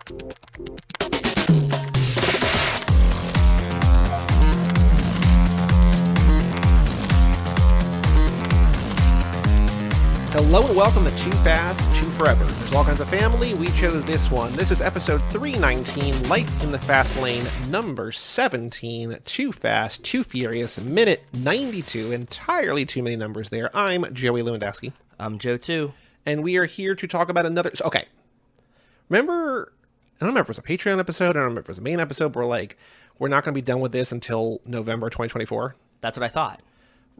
Hello and welcome to Too Fast, Too Forever. There's all kinds of family. We chose this one. This is episode 319, Life in the Fast Lane, number 17, Too Fast, Too Furious, minute 92. Entirely too many numbers there. I'm Joey Lewandowski. I'm Joe, too. And we are here to talk about another... Okay. Remember... I don't remember if it was a Patreon episode. I don't remember if it was a main episode. We're not going to be done with this until November 2024. That's what I thought.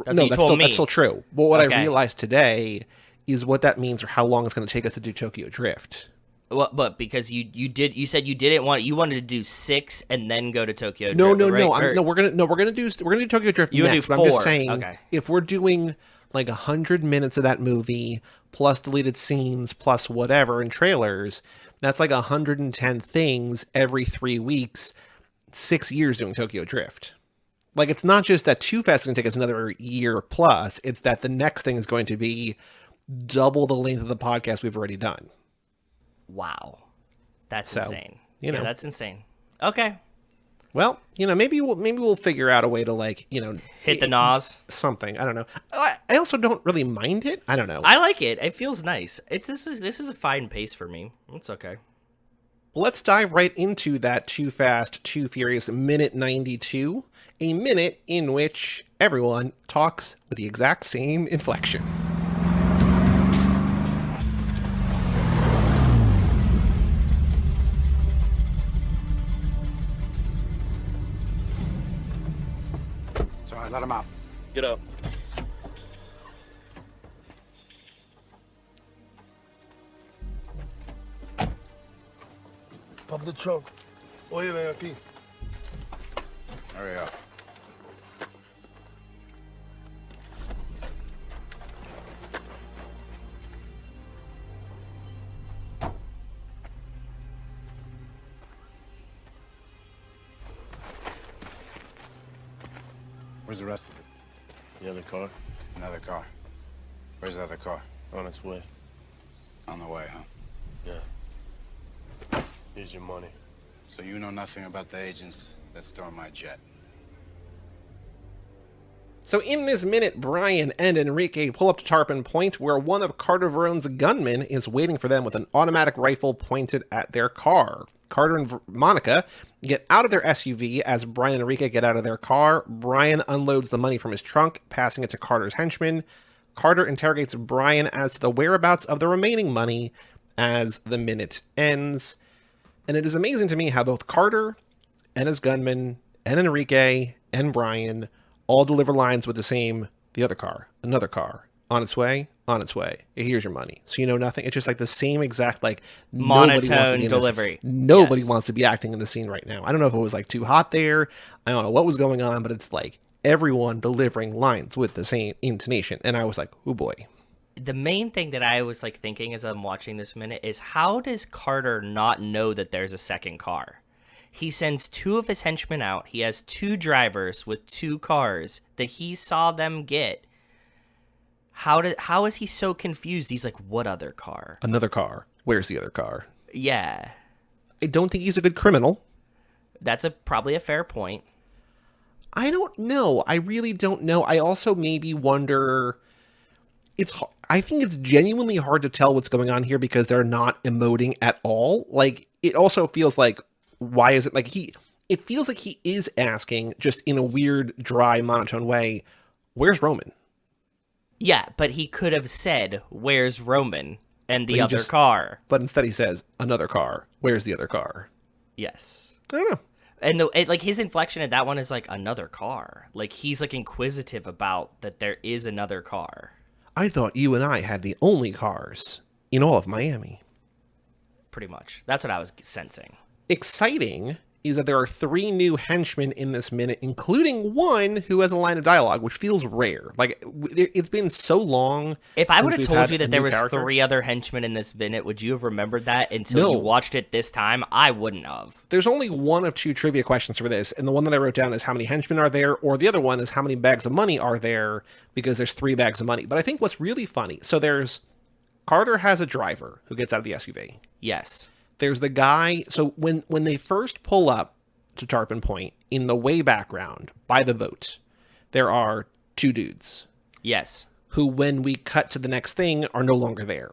That's still true. But what I realized today is what that means or how long it's going to take us to do Tokyo Drift. Well, but because you said you wanted to do 6 and then go to Tokyo Drift. We're gonna do Tokyo Drift next. But I'm just saying, if we're doing like 100 minutes of that movie plus deleted scenes plus whatever in trailers, that's like 110 things every 3 weeks, 6 years doing Tokyo Drift. Like, it's not just that Too Fast is going to take us another year plus. It's that the next thing is going to be double the length of the podcast we've already done. Wow. That's insane. Yeah, that's insane. Okay. Well, maybe we'll figure out a way to, hit the NOS. Something. I don't know. I also don't really mind it. I don't know. I like it. It feels nice. This is a fine pace for me. It's okay. Let's dive right into that Too Fast, Too Furious minute 92. A minute in which everyone talks with the exact same inflection. It's all right, let him out. Get up. Pop the trunk. Oye, ven aquí. Hurry up. Where's the rest of it? The other car? Another car. Where's the other car? On its way. On the way, huh? Yeah. Here's your money. So you know nothing about the agents that stormed my jet? So in this minute, Brian and Enrique pull up to Tarpon Point, where one of Carter Verone's gunmen is waiting for them with an automatic rifle pointed at their car. Carter and Monica get out of their SUV as Brian and Enrique get out of their car. Brian unloads the money from his trunk, passing it to Carter's henchmen. Carter interrogates Brian as to the whereabouts of the remaining money as the minute ends. And it is amazing to me how both Carter and his gunman and Enrique and Brian all deliver lines with the other car, another car, on its way, here's your money. So you know nothing. It's just like the same exact, monotone delivery. Nobody wants to be acting in the scene right now. I don't know if it was too hot there. I don't know what was going on, but it's like everyone delivering lines with the same intonation. And I was like, oh boy. The main thing that I was thinking as I'm watching this minute is, how does Carter not know that there's a second car? He sends 2 of his henchmen out. He has 2 drivers with 2 cars that he saw them get. How is he so confused? He's like, what other car? Another car. Where's the other car? Yeah. I don't think he's a good criminal. That's probably a fair point. I don't know. I really don't know. I also maybe wonder... I think it's genuinely hard to tell what's going on here because they're not emoting at all. It also feels like, why is it it feels like he is asking, just in a weird, dry, monotone way, where's Roman? Yeah, but he could have said, where's Roman and the other car? But instead he says, another car. Where's the other car? Yes. I don't know. And his inflection at that one is another car. He's inquisitive about that there is another car. I thought you and I had the only cars in all of Miami. Pretty much. That's what I was sensing. Exciting is that there are 3 new henchmen in this minute, including one who has a line of dialogue, which feels rare. It's been so long. If I would have told you that there was 3 other henchmen in this minute, would you have remembered that until you watched it this time? I wouldn't have. There's only one of 2 trivia questions for this, and the one that I wrote down is how many henchmen are there, or the other one is how many bags of money are there, because there's 3 bags of money. But I think what's really funny, so there's Carter has a driver who gets out of the SUV. Yes. There's the guy. So when they first pull up to Tarpon Point, in the way background by the boat, there are two dudes Yes. who, when we cut to the next thing, are no longer there.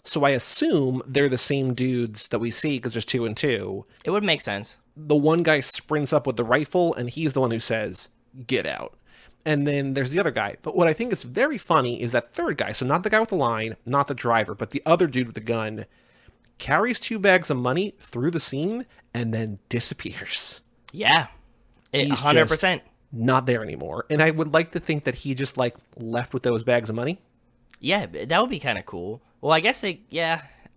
So I assume they're the same dudes that we see because there's 2 and 2. It would make sense. The one guy sprints up with the rifle, and he's the one who says, "Get out." And then there's the other guy. But what I think is very funny is that third guy, so not the guy with the line, not the driver, but the other dude with the gun, carries 2 bags of money through the scene and then disappears. Yeah. He's 100%. just not there anymore. And I would like to think that he just, like, left with those bags of money. Yeah, that would be kind of cool. Well, I guess I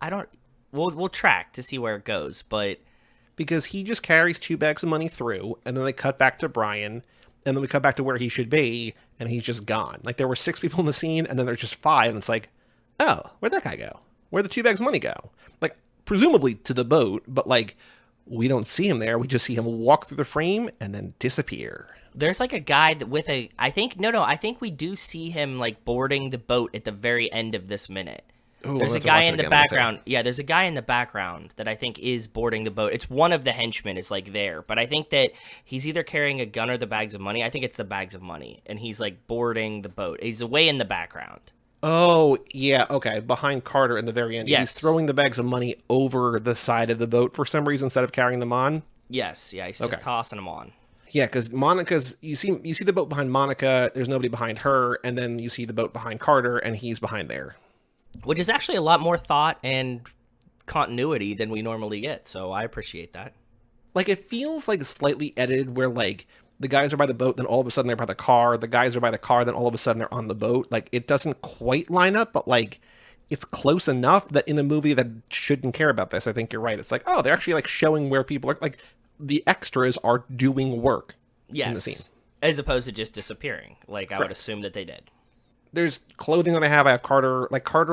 don't, we'll track to see where it goes, but. Because he just carries 2 bags of money through, and then they cut back to Brian, and then we cut back to where he should be, and he's just gone. Like, there were 6 people in the scene, and then there's just 5, and it's like, oh, where'd that guy go? Where'd the 2 bags of money go? Like, presumably to the boat, but, like, we don't see him there. We just see him walk through the frame and then disappear. There's like a guy with a, I think we do see him like boarding the boat at the very end of this minute. Ooh, there's a guy in the background. Yeah, there's a guy in the background that I think is boarding the boat. It's one of the henchmen is like there, but I think that he's either carrying a gun or the bags of money. I think it's the bags of money, and he's like boarding the boat. He's away in the background. Oh, yeah, okay. Behind Carter in the very end. Yes. He's throwing the bags of money over the side of the boat for some reason instead of carrying them on. Yes, yeah, he's just tossing them on. Yeah, because Monica's, you see the boat behind Monica, there's nobody behind her, and then you see the boat behind Carter, and he's behind there. Which is actually a lot more thought and continuity than we normally get, so I appreciate that. Like, it feels like slightly edited where, like, the guys are by the boat, then all of a sudden they're by the car, the guys are by the car, then all of a sudden they're on the boat. Like, it doesn't quite line up, but, like, it's close enough that in a movie that shouldn't care about this, I think you're right. It's like, oh, they're actually, like, showing where people are, like, the extras are doing work in the scene. As opposed to just disappearing. Like, I would assume that they did. There's clothing that I have. I have Carter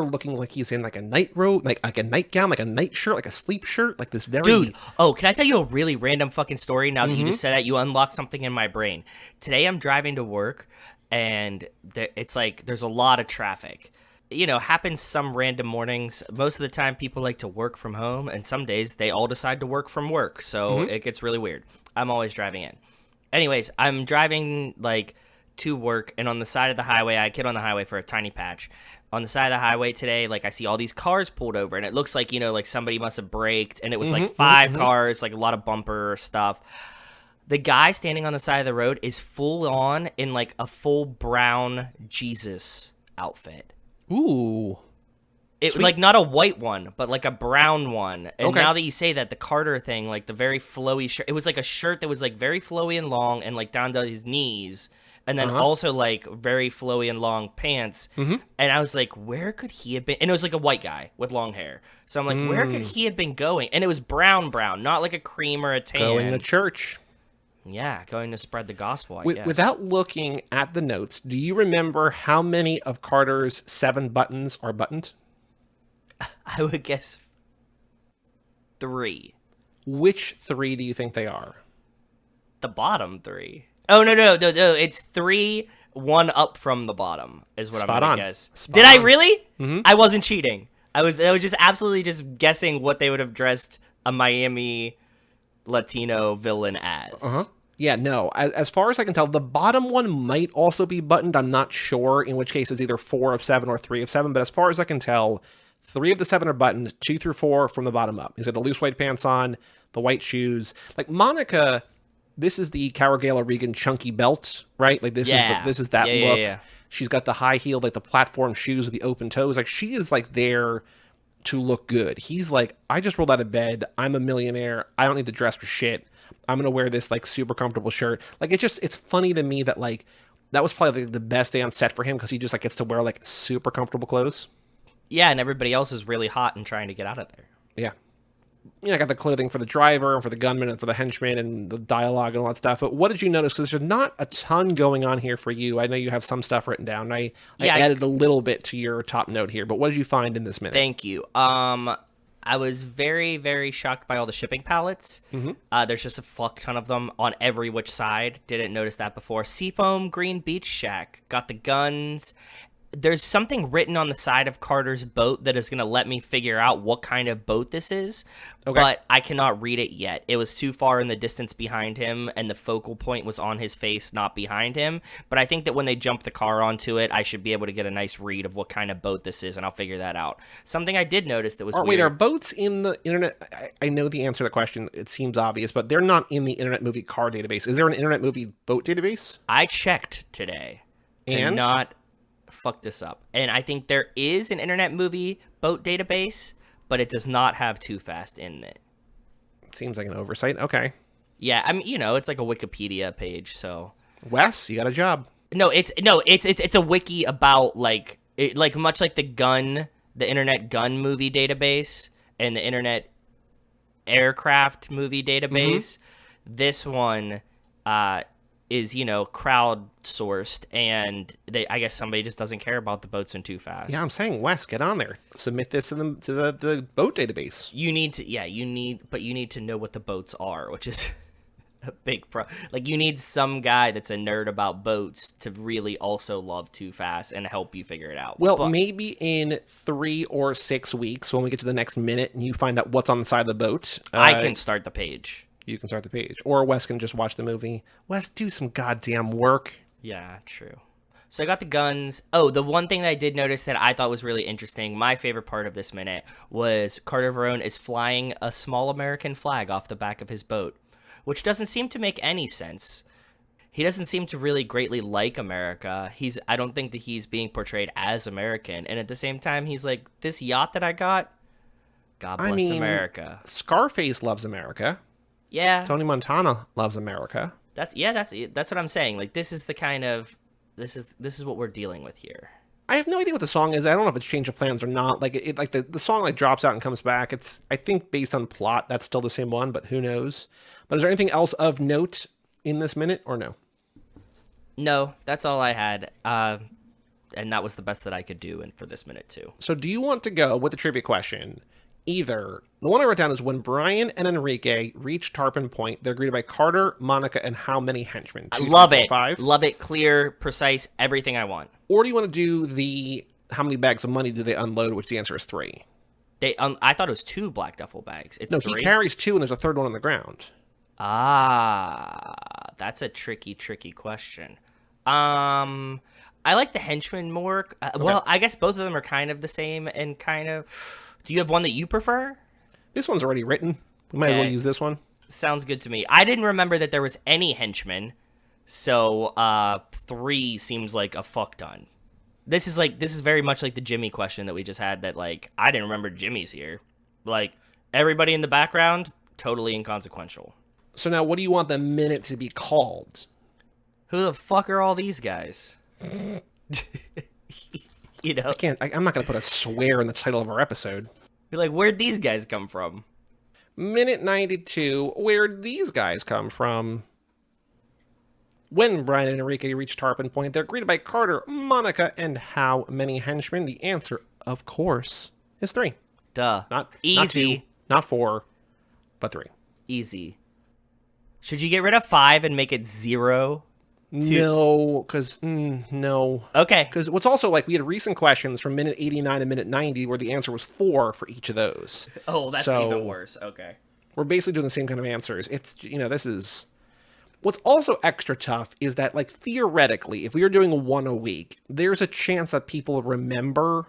looking like he's in, like, a night robe, like a nightgown, like a night shirt, like a sleep shirt, like this very... Dude, can I tell you a really random fucking story? Now that you just said that, you unlocked something in my brain. Today I'm driving to work, and it's like, there's a lot of traffic. You know, happens some random mornings. Most of the time, people like to work from home, and some days they all decide to work from work, so it gets really weird. I'm always driving in. Anyways, I'm driving, like, to work, and on the side of the highway, I get on the highway for a tiny patch. On the side of the highway today, like, I see all these cars pulled over, and it looks like, you know, like somebody must have braked, and it was like 5 cars, like a lot of bumper stuff. The guy standing on the side of the road is full on in, like, a full brown Jesus outfit. Ooh. It like not a white one, but like a brown one. And Okay. now that you say that, the Carter thing, like the very flowy shirt, it was like a shirt that was like very flowy and long and like down to his knees. And then also like very flowy and long pants. And I was like, where could he have been? And it was like a white guy with long hair. So I'm like, where could he have been going? And it was brown, not like a cream or a tan. Going to church. Yeah, going to spread the gospel, I guess. Without looking at the notes, do you remember how many of Carter's 7 buttons are buttoned? I would guess 3. Which 3 do you think they are? The bottom 3. Oh, no. It's 3, 1 up from the bottom is what Spot I'm on. going to guess. Spot Did on. I really? I wasn't cheating. I was just absolutely just guessing what they would have dressed a Miami Latino villain as. Yeah, no. As far as I can tell, the bottom one might also be buttoned. I'm not sure, in which case it's either 4 of 7 or 3 of 7. But as far as I can tell, 3 of the 7 are buttoned, 2 through 4 from the bottom up. He's got the loose white pants on, the white shoes. Like, Monica, this is the Cara Regan chunky belt, right? Like, this is that look. Yeah. She's got the high heel, like the platform shoes with the open toes. Like, she is, like, there to look good. He's like, I just rolled out of bed. I'm a millionaire. I don't need to dress for shit. I'm going to wear this, like, super comfortable shirt. Like, it's funny to me that, like, that was probably like, the best day on set for him because he just, like, gets to wear, like, super comfortable clothes. Yeah, and everybody else is really hot and trying to get out of there. Yeah. I got the clothing for the driver and for the gunman and for the henchman and the dialogue and all that stuff. But what did you notice? Because there's not a ton going on here for you. I know you have some stuff written down. I added a little bit to your top note here. But what did you find in this minute? Thank you. I was very, very shocked by all the shipping pallets. There's just a fuck ton of them on every which side. Didn't notice that before. Seafoam Green Beach Shack. Got the guns. there's something written on the side of Carter's boat that is going to let me figure out what kind of boat this is, but I cannot read it yet. It was too far in the distance behind him, and the focal point was on his face, not behind him. But I think that when they jump the car onto it, I should be able to get a nice read of what kind of boat this is, and I'll figure that out. Something I did notice that was weird. Wait, are boats in the Internet? I know the answer to the question. It seems obvious, but they're not in the Internet Movie Car Database. Is there an Internet Movie Boat Database? I checked today to not fuck this up. And I think there is an Internet Movie Boat Database, but it does not have Too Fast in it. Seems like an oversight. Okay. Yeah, I mean, it's like a Wikipedia page, so. Wes, you got a job. No, it's a wiki about like much like the Internet Gun Movie Database and the Internet Aircraft Movie Database. This one is crowdsourced, and I guess somebody just doesn't care about the boats and Too Fast. Yeah, I'm saying, Wes, get on there. Submit this to the boat database. You need to know what the boats are, which is a big like you need some guy that's a nerd about boats to really also love Too Fast and help you figure it out. Well, maybe in 3 or 6 weeks when we get to the next minute and you find out what's on the side of the boat, I can start the page. You can start the page. Or Wes can just watch the movie. Wes, do some goddamn work. Yeah, true. So I got the guns. Oh, the one thing that I did notice that I thought was really interesting, my favorite part of this minute, was Carter Verone is flying a small American flag off the back of his boat, which doesn't seem to make any sense. He doesn't seem to really greatly like America. I don't think that he's being portrayed as American. And at the same time, he's like, this yacht that I got, God bless America. Scarface loves America. Yeah. Tony Montana loves America. That's what I'm saying. Like, this is the kind of this is what we're dealing with here. I have no idea what the song is. I don't know if it's Change of Plans or not. Like the song like drops out and comes back. It's, I think, based on plot, that's still the same one, but who knows? But is there anything else of note in this minute or no? No, that's all I had. And that was the best that I could do for this minute too. So do you want to go with the trivia question? Either, the one I wrote down is when Brian and Enrique reach Tarpon Point, they're greeted by Carter, Monica, and how many henchmen? I love it. 5? Love it. Clear, precise, everything I want. Or do you want to do the how many bags of money do they unload, which the answer is 3? I thought it was 2 black duffel bags. It's 3? He carries 2 and there's a third one on the ground. That's a tricky question. I like the henchmen more. Okay. Well, I guess both of them are kind of the same and kind of... Do you have one that you prefer? This one's already written. We might as well use this one. Sounds good to me. I didn't remember that there was any henchmen, so 3 seems like a fuck ton. This is very much like the Jimmy question that we just had. That like I didn't remember Jimmy's here. Like everybody in the background, totally inconsequential. So now, what do you want the minute to be called? Who the fuck are all these guys? I'm not going to put a swear in the title of our episode. You're like, where'd these guys come from? Minute 92, where'd these guys come from? When Brian and Enrique reach Tarpon Point, they're greeted by Carter, Monica, and how many henchmen? The answer, of course, is 3. Duh. Easy. Not 2, not 4, but 3. Easy. Should you get rid of 5 and make it 0? No, because no. Okay. Because what's also like, we had recent questions from minute 89 to minute 90 where the answer was 4 for each of those. Oh, that's even worse. Okay. We're basically doing the same kind of answers. It's, this is... What's also extra tough is that, like, theoretically, if we were doing 1 a week, there's a chance that people remember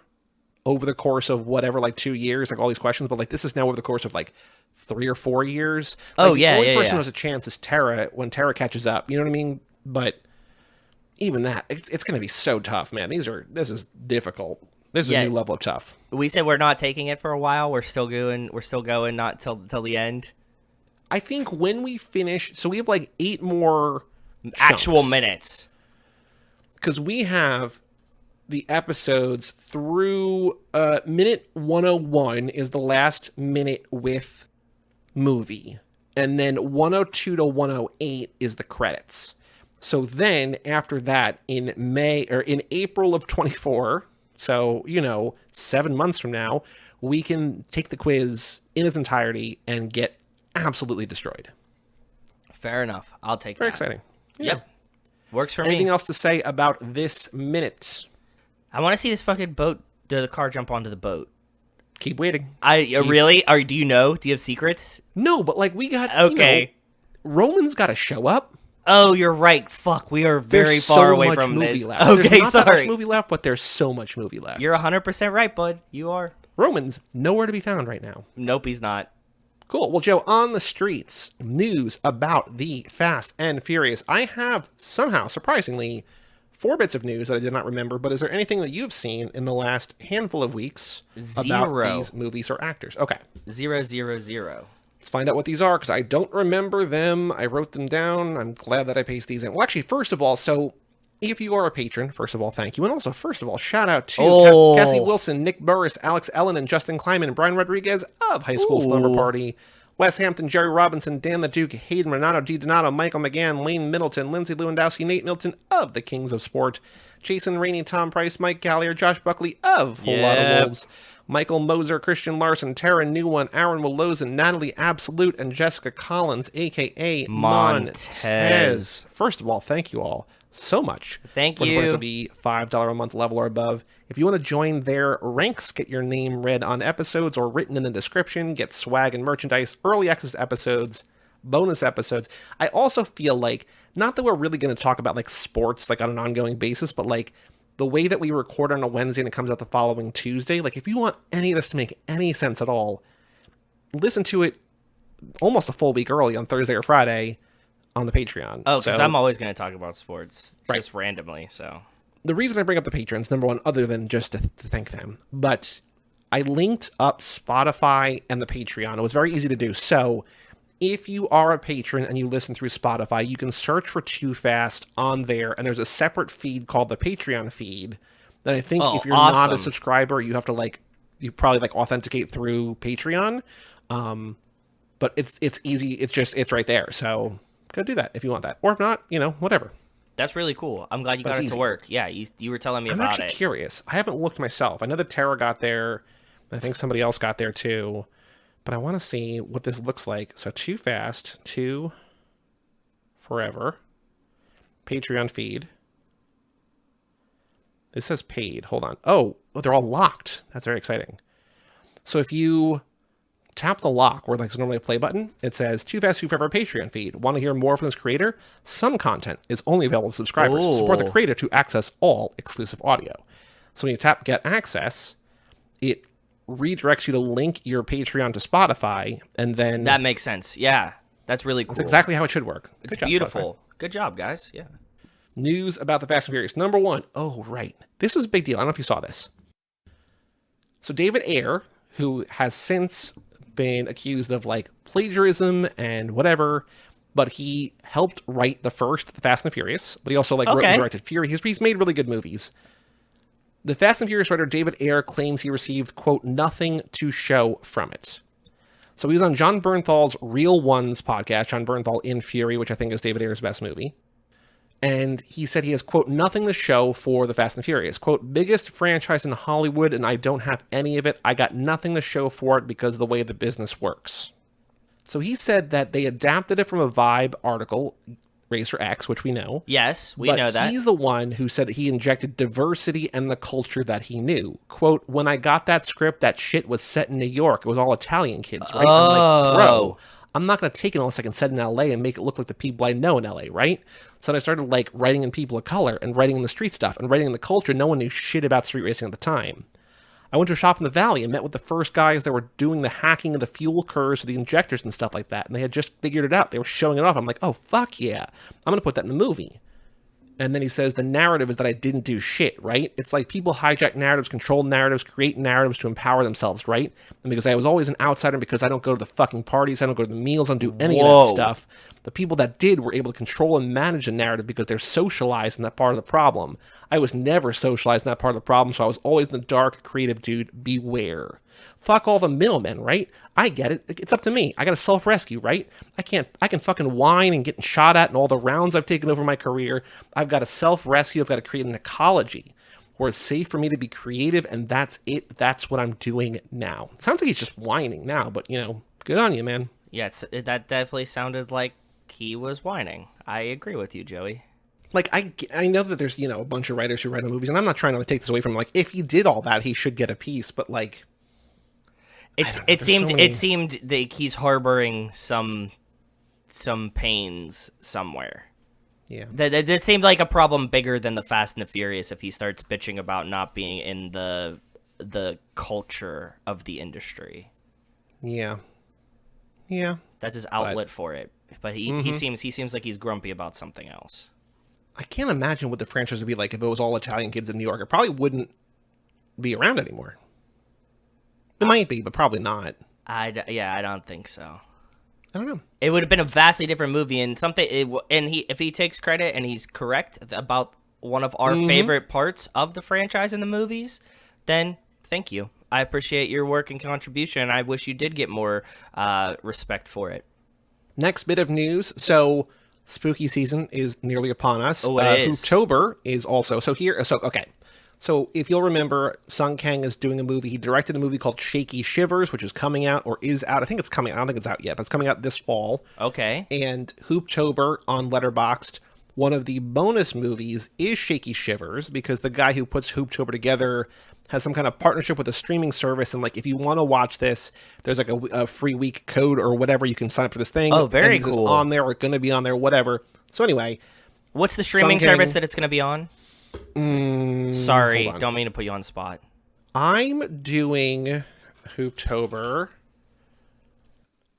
over the course of whatever, like 2 years, like all these questions, but like this is now over the course of like 3 or 4 years. Like, the only person who has a chance is Tara when Tara catches up. You know what I mean? But even that, it's going to be so tough, man. This is difficult. This is a new level of tough. We said we're not taking it for a while. We're still going. Not till the end. I think when we finish, so we have like 8 more actual minutes, because we have the episodes through minute 101 is the last minute with movie, and then 102 to 108 is the credits. So then after that, in April of 24, so 7 months from now, we can take the quiz in its entirety and get absolutely destroyed. Fair enough. I'll take that. Very exciting. Yeah. Yep. Works for me. Anything else to say about this minute? I want to see this fucking boat, the car jump onto the boat. Keep waiting. Really? Do you know? Do you have secrets? No, but like we got Okay. Roman's got to show up. Oh, you're right. Fuck, we are very There's far so away much from movie this. left. Okay, There's not that sorry. much movie left, but there's so much movie left. You're 100% right, bud. You are. Roman's nowhere to be found right now. Nope, he's not. Cool. Well, Joe, on the streets, news about the Fast and Furious. I have somehow, surprisingly, 4 bits of news that I did not remember, but is there anything that you've seen in the last handful of weeks about these movies or actors? Okay. 000. Let's find out what these are, because I don't remember them. I wrote them down. I'm glad that I pasted these in. Well, actually, first of all, so if you are a patron, first of all, thank you. And also, first of all, shout out to Cassie Wilson, Nick Burris, Alex Ellen, and Justin Kleiman, and Brian Rodriguez of High School Slumber Party, Wes Hampton, Jerry Robinson, Dan the Duke, Hayden Renato, G. Donato, Michael McGann, Lane Middleton, Lindsay Lewandowski, Nate Milton of the Kings of Sport, Jason Rainey, Tom Price, Mike Gallier, Josh Buckley of Whole Lot of Wolves, Michael Moser, Christian Larson, Tara New One, Aaron Willozen, Natalie Absolute, and Jessica Collins, a.k.a. Montez. First of all, thank you all so much. Thank for you. supporting us at the $5 a month level or above. If you want to join their ranks, get your name read on episodes or written in the description, get swag and merchandise, early access episodes, bonus episodes. I also feel like, not that we're really going to talk about like sports like on an ongoing basis, but like the way that we record on a Wednesday and it comes out the following Tuesday, like if you want any of this to make any sense at all, listen to it almost a full week early on Thursday or Friday on the Patreon. Oh, because I'm always going to talk about sports just Right. randomly, so. The reason I bring up the patrons, number one, other than just to thank them, but I linked up Spotify and the Patreon. It was very easy to do. So if you are a patron and you listen through Spotify, you can search for Too Fast on there, and there's a separate feed called the Patreon feed that I think if you're not a subscriber, you have to like, you probably like authenticate through Patreon. But it's easy. It's right there. So go do that if you want that. Or if not, whatever. That's really cool. I'm glad you got it to work. Yeah, you were telling me about it. I'm actually curious. I haven't looked myself. I know that Tara got there. I think somebody else got there too. But I want to see what this looks like. So Too Fast, 2 Forever. Patreon feed. This says paid. Hold on. Oh, they're all locked. That's very exciting. So if you tap the lock where there's normally a play button, it says Too Fast, Too Forever Patreon feed. Want to hear more from this creator? Some content is only available to subscribers. Support the creator to access all exclusive audio. So when you tap Get Access, it redirects you to link your Patreon to Spotify, and then that makes sense. Yeah, that's really cool. That's exactly how it should work. It's beautiful. Spotify. Good job, guys. Yeah. News about the Fast and Furious. Number 1. Oh, right. This was a big deal. I don't know if you saw this. So David Ayer, who has since been accused of like plagiarism and whatever, but he helped write the Fast and the Furious, but he also wrote and directed Fury. He's made really good movies. The Fast and Furious writer David Ayer claims he received, quote, nothing to show from it. So he was on John Bernthal's Real Ones podcast, John Bernthal in Fury, which I think is David Ayer's best movie. And he said he has, quote, nothing to show for the Fast and Furious. Quote, biggest franchise in Hollywood, and I don't have any of it. I got nothing to show for it because of the way the business works. So he said that they adapted it from a Vibe article, Racer X, which we know. Yes, we know that. He's the one who said that he injected diversity and the culture that he knew. Quote, when I got that script, that shit was set in New York. It was all Italian kids, right? Oh. I'm like, bro, I'm not going to take it unless I can set in LA and make it look like the people I know in LA, right? So then I started like writing in people of color and writing in the street stuff and writing in the culture. No one knew shit about street racing at the time. I went to a shop in the Valley and met with the first guys that were doing the hacking of the fuel curves for the injectors and stuff like that. And they had just figured it out. They were showing it off. I'm like, oh, fuck yeah. I'm going to put that in the movie. And then he says the narrative is that I didn't do shit, right? It's like people hijack narratives, control narratives, create narratives to empower themselves, right? And because I was always an outsider, because I don't go to the fucking parties, I don't go to the meals, I don't do any of that stuff. The people that did were able to control and manage the narrative because they're socialized in that part of the problem. I was never socialized in that part of the problem, so I was always the dark, creative dude. Beware. Fuck all the middlemen, right? I get it. It's up to me. I got to self-rescue, right? I can fucking whine and get shot at in all the rounds I've taken over my career. I've got to self-rescue. I've got to create an ecology where it's safe for me to be creative, and that's it. That's what I'm doing now. It sounds like he's just whining now, but, good on you, man. Yeah, that definitely sounded like he was whining. I agree with you, Joey. like, I know that there's, a bunch of writers who write movies, and I'm not trying to take this away from him. Like, if he did all that, he should get a piece, but, like... It seemed that he's harboring some pains somewhere. Yeah. That seemed like a problem bigger than the Fast and the Furious if he starts bitching about not being in the culture of the industry. Yeah. Yeah. That's his outlet for it. But he seems like he's grumpy about something else. I can't imagine what the franchise would be like if it was all Italian kids in New York. It probably wouldn't be around anymore. It might be, but probably not. I don't think so. I don't know. It would have been a vastly different movie, and if he takes credit and he's correct about one of our favorite parts of the franchise in the movies, then thank you. I appreciate your work and contribution, and I wish you did get more respect for it. Next bit of news. So, spooky season is nearly upon us. Oh, it is. Hooptober is also. Okay. So, if you'll remember, Sung Kang is doing a movie. He directed a movie called Shaky Shivers, which is coming out, or is out. I think it's coming out. I don't think it's out yet, but it's coming out this fall. Okay. And Hooptober on Letterboxd, one of the bonus movies is Shaky Shivers, because the guy who puts Hooptober together has some kind of partnership with a streaming service. And, like, if you want to watch this, there's, like, a free week code or whatever. You can sign up for this thing. Oh, very cool. It's on there or going to be on there, whatever. So, anyway. What's the streaming service that it's going to be on? Sorry, don't mean to put you on the spot. I'm doing Hooptober.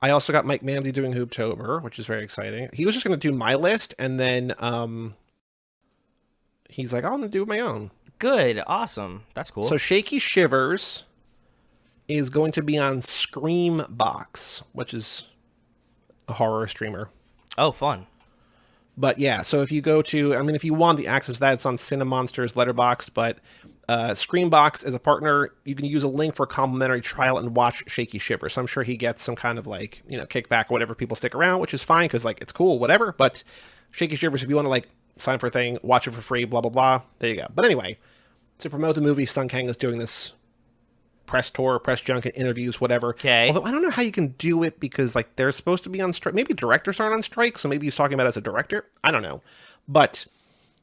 I also got Mike Manzi doing Hooptober, which is very exciting. He was just going to do my list, and then he's like, I'm going to do my own. Good, awesome. That's cool. So Shaky Shivers is going to be on Screambox, which is a horror streamer. Oh, fun. But yeah, so if you go to, if you want the access to that, it's on Cinemonsters, Letterboxd, but Screambox as a partner, you can use a link for a complimentary trial and watch Shaky Shivers. So I'm sure he gets some kind of kickback or whatever. People stick around, which is fine because it's cool, whatever. But Shaky Shivers, if you want to sign for a thing, watch it for free, blah, blah, blah, there you go. But anyway, to promote the movie, Sung Kang is doing this press tour, press junket, interviews, whatever. Okay. Although I don't know how you can do it because they're supposed to be on strike. Maybe directors aren't on strike, so maybe he's talking about it as a director. I don't know. But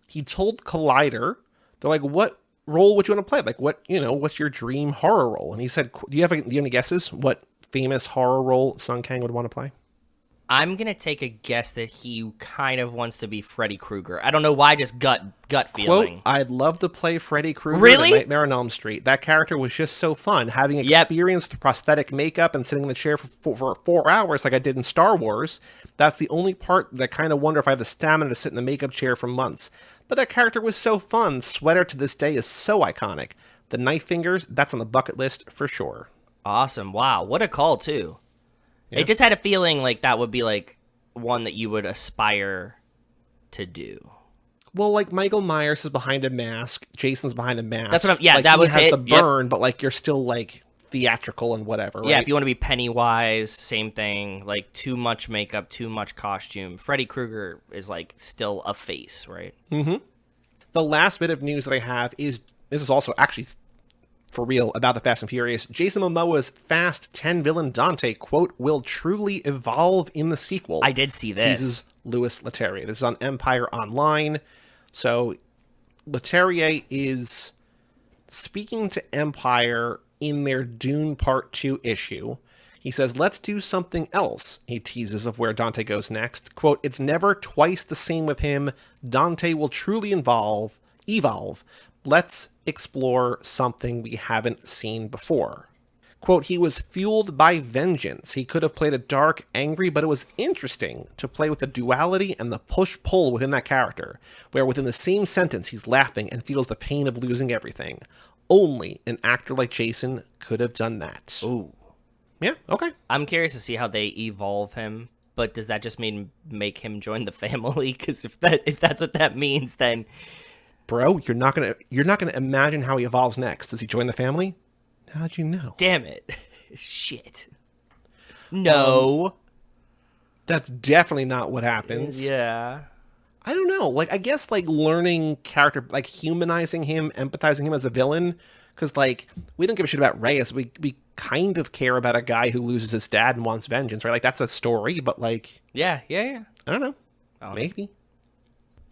he told Collider, they're like, what role would you want to play? What's your dream horror role? And he said, do you have any guesses what famous horror role Sung Kang would want to play? I'm going to take a guess that he kind of wants to be Freddy Krueger. I don't know why, just gut feeling. Quote, I'd love to play Freddy Krueger really? in Nightmare on Elm Street. That character was just so fun. Having experience with prosthetic makeup and sitting in the chair for 4 hours like I did in Star Wars, that's the only part that I kind of wonder if I have the stamina to sit in the makeup chair for months. But that character was so fun. Sweater to this day is so iconic. The knife fingers, that's on the bucket list for sure. Awesome. Wow. What a call, too. Yeah. It just had a feeling like that would be one that you would aspire to do. Well, Michael Myers is behind a mask. Jason's behind a mask. That's what that was it. He has the burn, but you're still theatrical and whatever, right? Yeah, if you want to be Pennywise, same thing. Too much makeup, too much costume. Freddy Krueger is still a face, right? Mm-hmm. The last bit of news that I have is, this is also actually for real about the Fast and Furious. Jason Momoa's Fast 10 villain Dante, quote, will truly evolve in the sequel. I did see this. Teases Louis Leterrier. This is on Empire Online. So Leterrier is speaking to Empire in their Dune Part 2 issue. He says, let's do something else. He teases of where Dante goes next. Quote, it's never twice the same with him. Dante will truly evolve. Let's explore something we haven't seen before. Quote, he was fueled by vengeance. He could have played a dark, angry, but it was interesting to play with the duality and the push-pull within that character, where within the same sentence he's laughing and feels the pain of losing everything. Only an actor like Jason could have done that. Ooh. Yeah, okay. I'm curious to see how they evolve him, but does that just mean make him join the family? Because if that's what that means, then... Bro, you're not gonna imagine how he evolves next. Does he join the family? How'd you know? Damn it. Shit. No. That's definitely not what happens. Yeah. I don't know. I guess learning character, humanizing him, empathizing him as a villain. Because we don't give a shit about Reyes. We kind of care about a guy who loses his dad and wants vengeance, right? That's a story, but Yeah. I don't know. Maybe.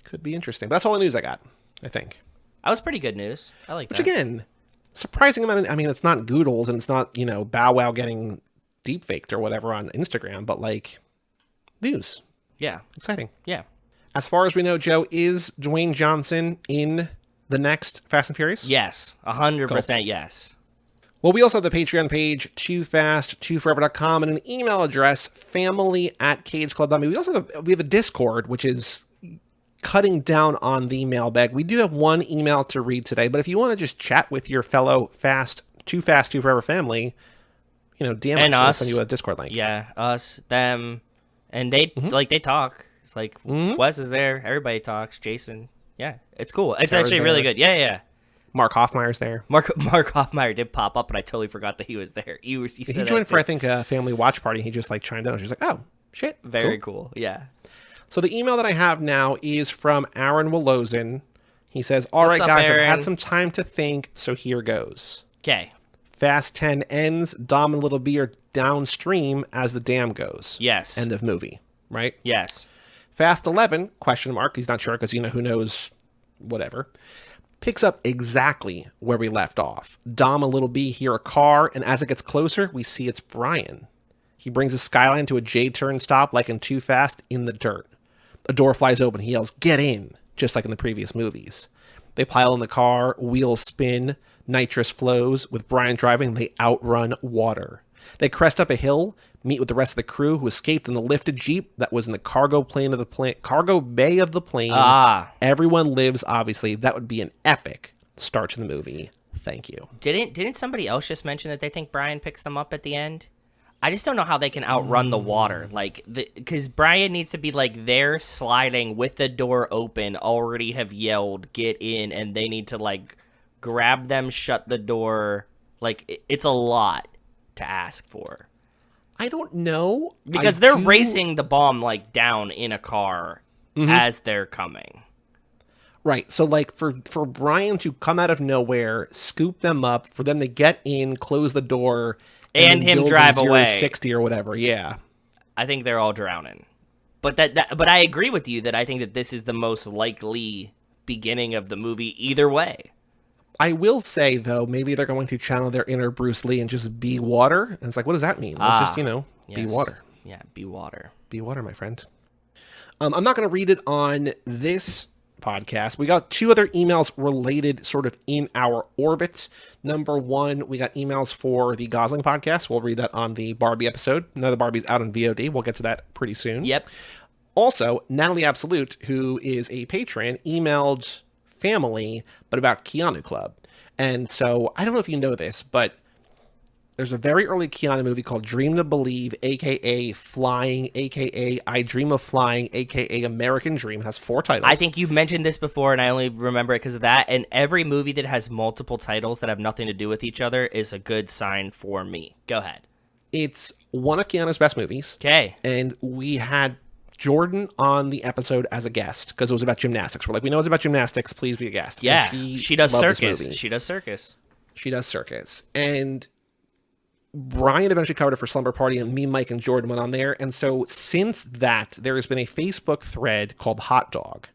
Could be interesting. But that's all the news I got, I think. That was pretty good news. I like Which, that. again, surprising amount of, I mean, it's not Goodles and it's not, Bow Wow getting deep faked or whatever on Instagram, but, like, news. Yeah. Exciting. Yeah. As far as we know, Joe, is Dwayne Johnson in the next Fast and Furious? Yes. 100% yes. Well, we also have the Patreon page, toofast2forever.com, and an email address, family@cageclub.me. We also have a Discord, which is cutting down on the mailbag. We do have one email to read today, but if you want to just chat with your fellow Too Fast, Too Forever family, DM And us. We'll us. send you a Discord link. Yeah. Us, them, and they talk. It's like Wes is there. Everybody talks. Jason. Yeah. It's cool. It's Sarah's actually really there. good. Yeah. Mark Hoffmeyer's there. Mark Hoffmeyer did pop up, but I totally forgot that he was there. He He joined for, I think, a family watch party. He just, chimed in. She's like, oh, shit. Very cool. Yeah. So the email that I have now is from Aaron Willozin. He says, all right, What's up, guys, I've Aaron? had some time to think, so here goes. Okay. Fast 10 ends, Dom and Little B are downstream as the dam goes. Yes. End of movie, right? Yes. Fast 11, question mark, he's not sure because, who knows, whatever, picks up exactly where we left off. Dom and Little B hear a car, and as it gets closer, we see it's Brian. He brings his Skyline to a J-turn stop like in Too Fast in the dirt. A door flies open. He yells, get in, just like in the previous movies. They pile in the car, wheels spin, nitrous flows. With Brian driving, they outrun water. They crest up a hill, meet with the rest of the crew who escaped in the lifted Jeep that was in the cargo bay of the plane. Everyone lives, obviously. That would be an epic start to the movie. Thank you. Didn't somebody else just mention that they think Brian picks them up at the end? I just don't know how they can outrun the water, because Brian needs to be there sliding with the door open, already have yelled, get in, and they need to grab them, shut the door. It's a lot to ask for. I don't know. Because they're racing the bomb down in a car as they're coming. Right. So for Brian to come out of nowhere, scoop them up, for them to get in, close the door, and him drive away 60 or whatever. Yeah. I think they're all drowning. But but I agree with you that I think that this is the most likely beginning of the movie either way. I will say, though, maybe they're going to channel their inner Bruce Lee and just be water. And it's what does that mean? Well, just, be water. Yeah, be water. Be water, my friend. I'm not going to read it on this podcast. We got two other emails related sort of in our orbit. Number one, we got emails for the Gosling podcast. We'll read that on the Barbie episode. Another Barbie's out on VOD. We'll get to that pretty soon. Yep. Also, Natalie Absolute, who is a patron, emailed family, but about Keanu Club. And so, I don't know if you know this, but there's a very early Keanu movie called Dream to Believe, a.k.a. Flying, a.k.a. I Dream of Flying, a.k.a. American Dream. It has 4 titles. I think you've mentioned this before, and I only remember it because of that. And every movie that has multiple titles that have nothing to do with each other is a good sign for me. Go ahead. It's one of Keanu's best movies. Okay. And we had Jordan on the episode as a guest because it was about gymnastics. We're like, we know it's about gymnastics. Please be a guest. Yeah. And she does loved this circus. movie. She does circus. She does circus. And Brian eventually covered it for Slumber Party, and me, Mike, and Jordan went on there. And so since that, there has been a Facebook thread called Hot Dog,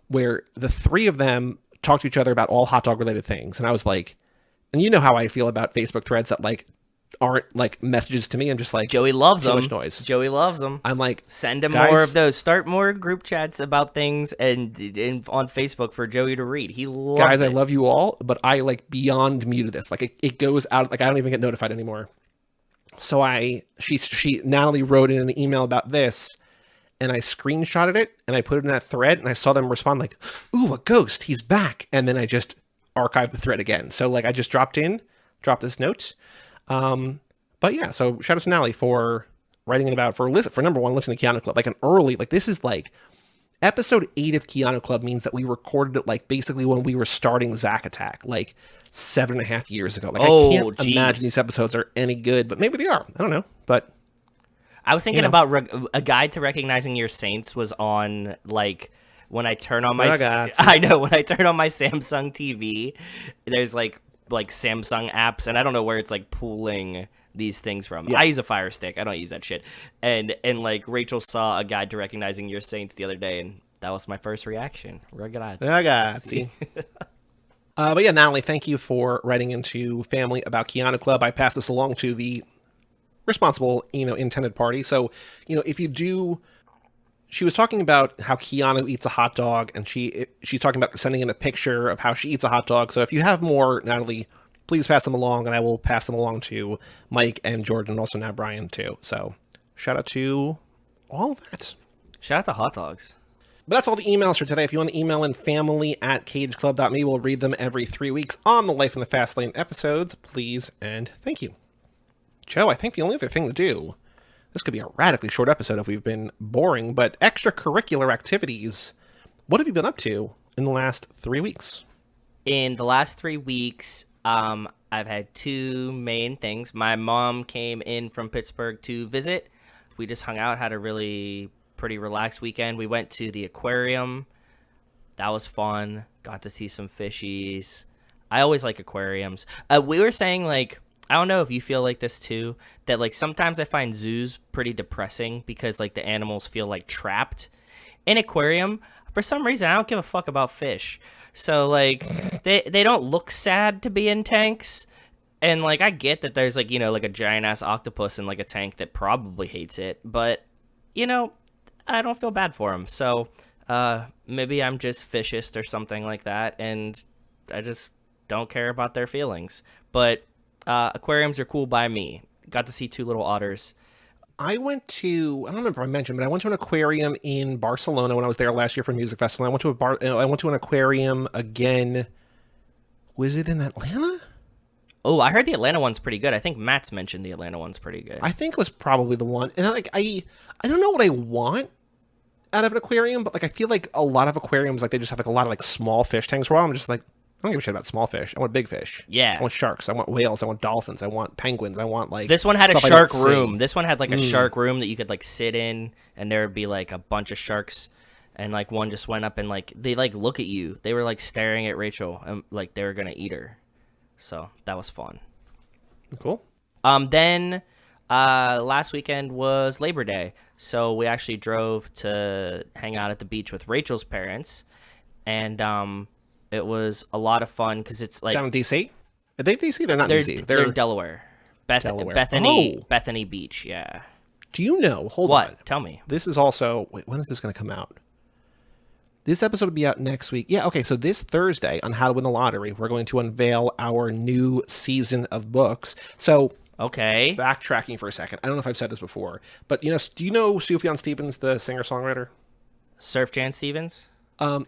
where the three of them talk to each other about all hot dog related things. And I was like, and you know how I feel about Facebook threads that aren't messages to me. I'm just like, Joey loves too them. much noise. Joey loves them. I'm like, send him guys, more of those. Start more group chats about things and on Facebook for Joey to read. He loves guys, it. I love you all, but I beyond muted this. It goes out. I don't even get notified anymore. So Natalie wrote in an email about this, and I screenshotted it and I put it in that thread, and I saw them respond like, "Ooh, a ghost! He's back!" And then I just archived the thread again. So I just dropped this note. But yeah, so shout out to Natalie for writing it about for number one, listen to Keanu Club. An early, this is episode 8 of Keanu Club means that we recorded it basically when we were starting Zack Attack, 7.5 years ago. I can't imagine these episodes are any good, but maybe they are. I don't know. But I was thinking about a guide to recognizing your saints was on when I turn on my I know when I turn on my Samsung TV, there's Samsung apps, and I don't know where it's pulling these things from. Yeah. I use a Fire Stick. I don't use that shit. And Rachel saw a guide to recognizing your saints the other day, and That was my first reaction. Ragazzi. Ragazzi. But yeah, Natalie, thank you for writing into Family about Keo Club. I pass this along to the responsible, intended party. So, if you do, she was talking about how Keanu eats a hot dog, and she's talking about sending in a picture of how she eats a hot dog. So if you have more, Natalie, please pass them along, and I will pass them along to Mike and Jordan, and also now Brian too. So shout out to all of that. Shout out to hot dogs. But that's all the emails for today. If you want to email in family@cageclub.me, we'll read them every 3 weeks on the Life in the Fast Lane episodes. Please and thank you. Joe, I think the only other thing to do, this could be a radically short episode if we've been boring, but extracurricular activities. What have you been up to in the last 3 weeks? In the last 3 weeks, I've had two main things. My mom came in from Pittsburgh to visit. We just hung out, had a really pretty relaxed weekend. We went to the aquarium. That was fun. Got to see some fishies. I always like aquariums. We were saying, like, I don't know if you feel like this too, that like sometimes I find zoos pretty depressing because like the animals feel like trapped. In aquarium, for some reason, I don't give a fuck about fish. So like they don't look sad to be in tanks. And like I get that there's like, like a giant ass octopus in like a tank that probably hates it, but I don't feel bad for them. So maybe I'm just fishist or something like that, and I just don't care about their feelings. But aquariums are cool by me. Got to see two little otters. I don't remember if I mentioned, but I went to an aquarium in Barcelona when I was there last year for a music festival. I went to an aquarium again. Was it in Atlanta? Oh, I heard the Atlanta one's pretty good. I think Matt's mentioned the Atlanta one's pretty good. I think it was probably the one. And I don't know what I want out of an aquarium, but like I feel like a lot of aquariums, like they just have like a lot of like small fish tanks. Where I'm just like, I don't give a shit about small fish. I want big fish. Yeah. I want sharks. I want whales. I want dolphins. I want penguins. I want like... This one had a stuff shark I don't room. see. This one had like a shark room that you could like sit in, and there would be like a bunch of sharks, and like one just went up and like they like look at you. They were like staring at Rachel and like they were gonna eat her. So that was fun. Cool. Then last weekend was Labor Day, so we actually drove to hang out at the beach with Rachel's parents, and it was a lot of fun because it's like down in DC. Are they DC? They're not DC. They're in Delaware. Delaware. Bethany Beach. Yeah. Do you know? Hold what? on. Tell me. This is also... Wait, when is this going to come out? This episode will be out next week. Yeah, okay, so this Thursday on How to Win the Lottery, we're going to unveil our new season of books. So, okay. Backtracking for a second. I don't know if I've said this before, but do you know Sufjan Stevens, the singer-songwriter? Surf Jan Stevens?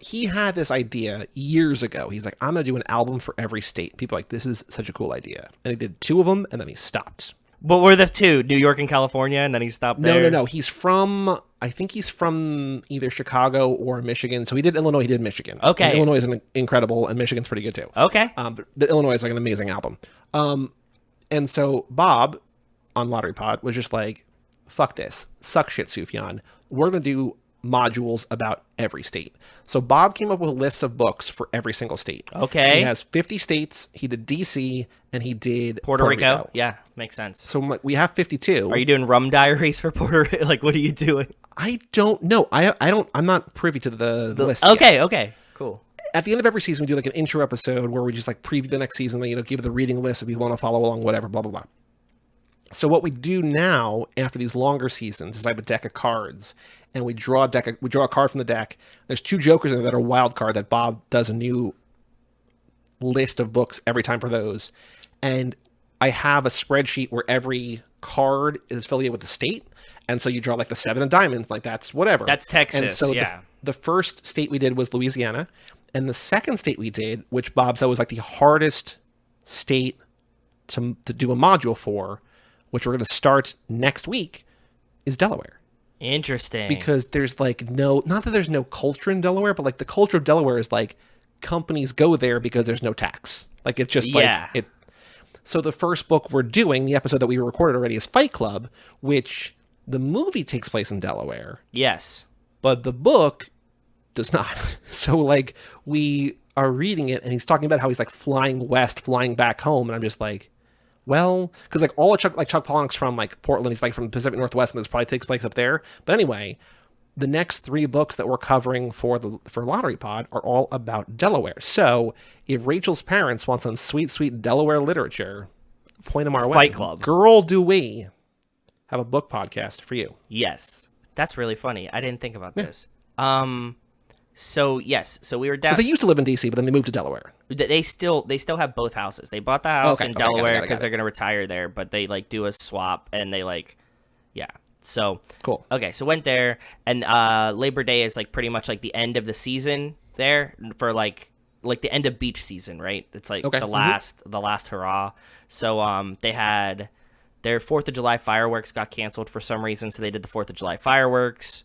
He had this idea years ago. He's like, I'm going to do an album for every state. People are like, this is such a cool idea. And he did two of them, and then he stopped. What were the two? New York and California, and then he stopped there? No. I think he's from either Chicago or Michigan. So he did Illinois, he did Michigan. Okay. And Illinois is incredible, and Michigan's pretty good too. Okay. But the Illinois is like an amazing album. And so Bob on Lottery Pod was just like, fuck this. Suck shit, Sufjan. We're going to do modules about every state. So Bob came up with a list of books for every single state. Okay. He has 50 states. He did DC, and he did Puerto Rico. Yeah, makes sense. So like, we have 52. Are you doing rum diaries for Puerto Rico? Like, what are you doing? I don't know. I'm not privy to the list Okay, yet. Okay, cool. At the end of every season, we do like an intro episode where we just like preview the next season, give the reading list if you want to follow along, whatever, blah, blah, blah. So what we do now after these longer seasons is I have a deck of cards, and we draw a card from the deck. There's two jokers in there that are wild card that Bob does a new list of books every time for those. And I have a spreadsheet where every card is affiliated with the state. And so you draw like the 7 of diamonds, like that's whatever. That's Texas, and so yeah. The first state we did was Louisiana. And the second state we did, which Bob said was like the hardest state to do a module for, which we're going to start next week, is Delaware. Interesting. Because there's like not that there's no culture in Delaware, but like the culture of Delaware is like companies go there because there's no tax. Like it's just like. So the first book we're doing, the episode that we recorded already, is Fight Club, which the movie takes place in Delaware. Yes. But the book does not. So like we are reading it, and he's talking about how he's like flying west, flying back home, and I'm just like, well, because like Chuck Palahniuk's from like Portland, he's like from the Pacific Northwest, and this probably takes place up there. But anyway, the next 3 books that we're covering for Lottery Pod are all about Delaware. So if Rachel's parents want some sweet, sweet Delaware literature, point them our way. Fight Club. Girl, do we have a book podcast for you. Yes. That's really funny. I didn't think about this. So we were down. Because they used to live in DC, but then they moved to Delaware. They still have both houses. They bought the house in Delaware because got it. they're going to retire there, but they like do a swap and they like, yeah. So cool. Okay, so went there, and Labor Day is like pretty much like the end of the season there for like the end of beach season, right? It's like the last hurrah. So they had their 4th of July fireworks got canceled for some reason, so they did the 4th of July fireworks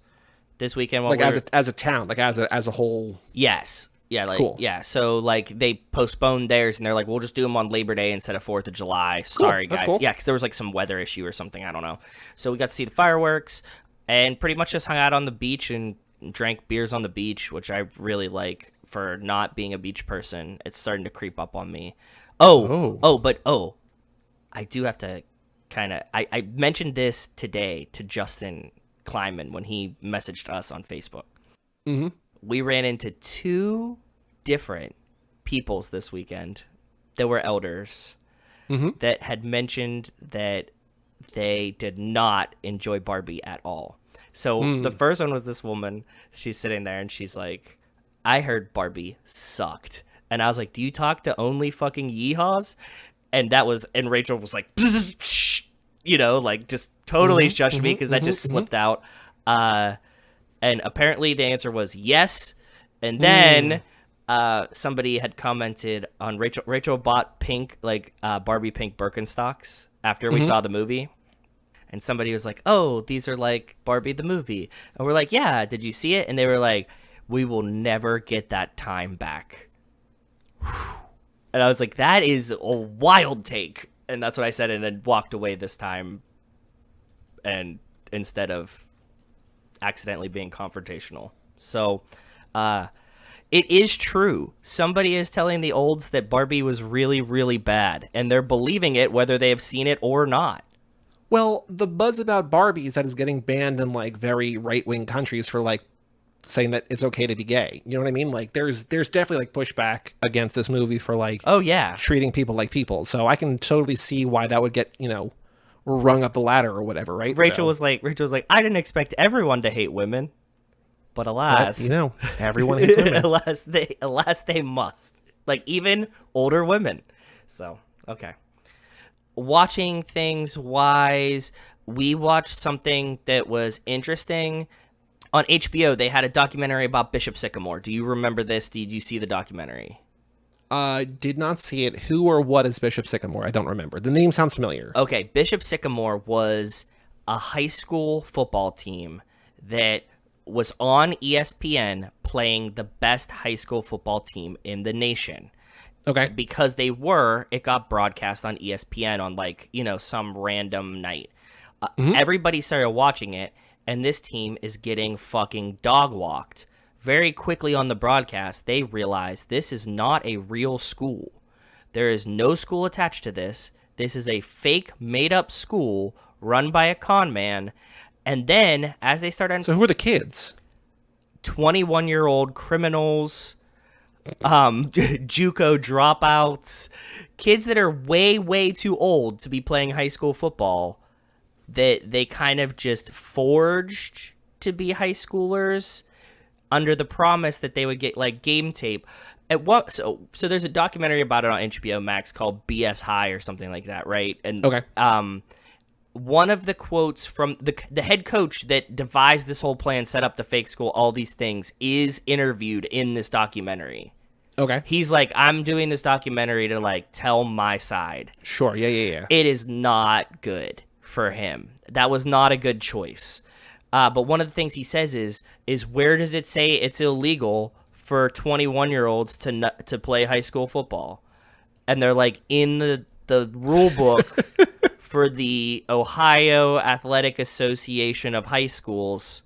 this weekend. Like as a town, like as a whole. Yes. Yeah, like cool. Yeah, so like they postponed theirs and they're like, we'll just do them on Labor Day instead of 4th of July. Sorry, guys. Cool. Yeah, because there was like some weather issue or something. I don't know. So we got to see the fireworks and pretty much just hung out on the beach and drank beers on the beach, which I really like for not being a beach person. It's starting to creep up on me. But I do have to kind of. I mentioned this today to Justin Kleinman when he messaged us on Facebook. Mm-hmm. We ran into 2 different peoples this weekend that were elders that had mentioned that they did not enjoy Barbie at all. So the first one was this woman. She's sitting there and she's like, I heard Barbie sucked. And I was like, do you talk to only fucking yeehaws? And Rachel was like, like just totally judged me because that just slipped out. And apparently the answer was yes. And then somebody had commented on Rachel bought pink, Barbie pink Birkenstocks after we saw the movie. And somebody was like, oh, these are like Barbie the movie. And we're like, yeah, did you see it? And they were like, we will never get that time back. And I was like, that is a wild take. And that's what I said and then walked away this time. And instead of accidentally being confrontational. So it is true. Somebody is telling the olds that Barbie was really, really bad, and they're believing it whether they have seen it or not. Well, the buzz about Barbie is that it's getting banned in like very right-wing countries for like saying that it's okay to be gay. You know what I mean? Like there's definitely like pushback against this movie for like treating people like people. So I can totally see why that would get, rung up the ladder or whatever, right? Rachel was like, I didn't expect everyone to hate women, but alas, everyone hates women. alas they must. Like even older women. So okay. Watching things wise, we watched something that was interesting on HBO. They had a documentary about Bishop Sycamore. Do you remember this? Did you see the documentary? Did not see it. Who or what is Bishop Sycamore? I don't remember. The name sounds familiar. Okay, Bishop Sycamore was a high school football team that was on ESPN playing the best high school football team in the nation. Okay. Because it got broadcast on ESPN on some random night. Everybody started watching it, and this team is getting fucking dog walked. Very quickly on the broadcast, they realized this is not a real school. There is no school attached to this. This is a fake, made-up school run by a con man. And then, as they started... So who are the kids? 21-year-old criminals, JUCO dropouts, kids that are way, way too old to be playing high school football that they kind of just forged to be high schoolers under the promise that they would get like game tape. So there's a documentary about it on HBO Max called BS High or something like that, right? And okay. One of the quotes from the head coach that devised this whole plan, set up the fake school, all these things, is interviewed in this documentary. Okay. He's like, I'm doing this documentary to like tell my side. Sure. Yeah. It is not good for him. That was not a good choice. But one of the things he says is where does it say it's illegal for 21-year-olds to play high school football? And they're like, in the rule book for the Ohio Athletic Association of High Schools,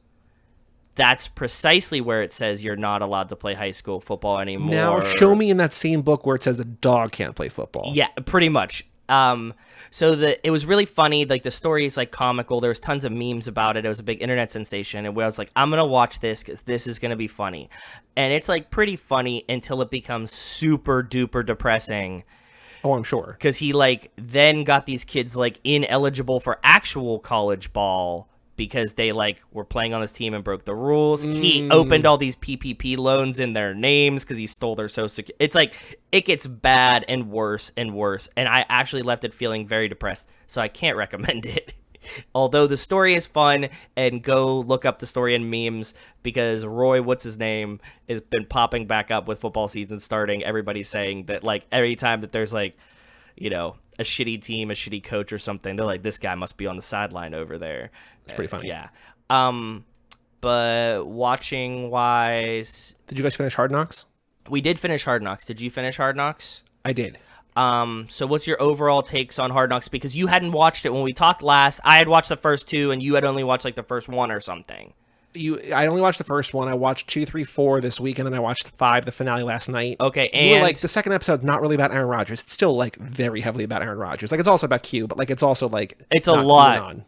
that's precisely where it says you're not allowed to play high school football anymore. Now, show me in that same book where it says a dog can't play football. Yeah, pretty much. So it was really funny. Like the story is like comical. There was tons of memes about it. It was a big internet sensation. And I was like, I'm gonna watch this because this is gonna be funny. And it's like pretty funny until it becomes super duper depressing. Oh, I'm sure. Because he like then got these kids like ineligible for actual college ball because they like were playing on his team and broke the rules. He opened all these PPP loans in their names because he stole their social security. It's like it gets bad and worse and worse. And I actually left it feeling very depressed. So I can't recommend it. Although the story is fun, and go look up the story in memes because Roy, what's his name, has been popping back up with football season starting. Everybody's saying that like every time that there's like, you know, a shitty team, a shitty coach or something, they're like, this guy must be on the sideline over there. It's pretty funny. Yeah. But watching wise, Did you guys finish Hard Knocks? we did finish Hard Knocks. Did you finish Hard Knocks? I did. So what's your overall takes on Hard Knocks? Because you hadn't watched it when we talked last. I had watched the first two, and you had only watched like the first one or something. I only watched the first one. I watched 2, 3, 4 this week, and then I watched 5, the finale last night. Okay, You were and like, the second episode, not really about Aaron Rodgers. It's still like very heavily about Aaron Rodgers. Like it's also about Q, but like it's also like it's a not lot. on.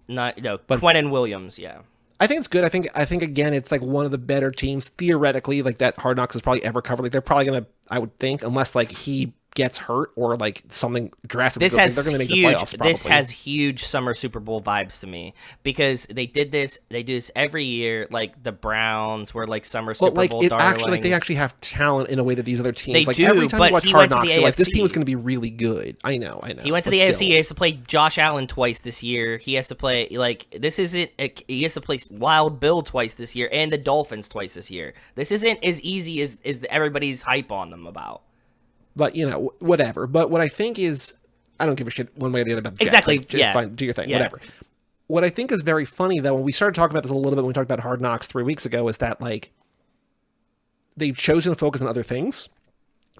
But Quentin Williams, yeah. I think it's good. I think again, it's like one of the better teams theoretically, like that Hard Knocks has probably ever covered. Like they're probably gonna, I would think, unless like he gets hurt or like something drastic. This they're has gonna make the huge. playoffs, probably. This has huge summer Super Bowl vibes to me because they did this. They do this every year. Like the Browns were like summer Super But like Bowl it darlings. actually, like they actually have talent in a way that these other teams, They like do, every time but you watch he Hard went to the Knocks, you're like, this AFC. team is going to be really good. I know. He went to but the AFC. still. He has to play Josh Allen twice this year. He has to play like this isn't. He has to play Wild Bill twice this year and the Dolphins twice this year. This isn't as easy as everybody's hype on them about. But you know, whatever. But what I think is, I don't give a shit one way or the other about the Jets. Exactly, Like, just yeah. fine, do your thing. Yeah. Whatever. What I think is very funny though, when we started talking about this a little bit when we talked about Hard Knocks 3 weeks ago, is that like they've chosen to focus on other things.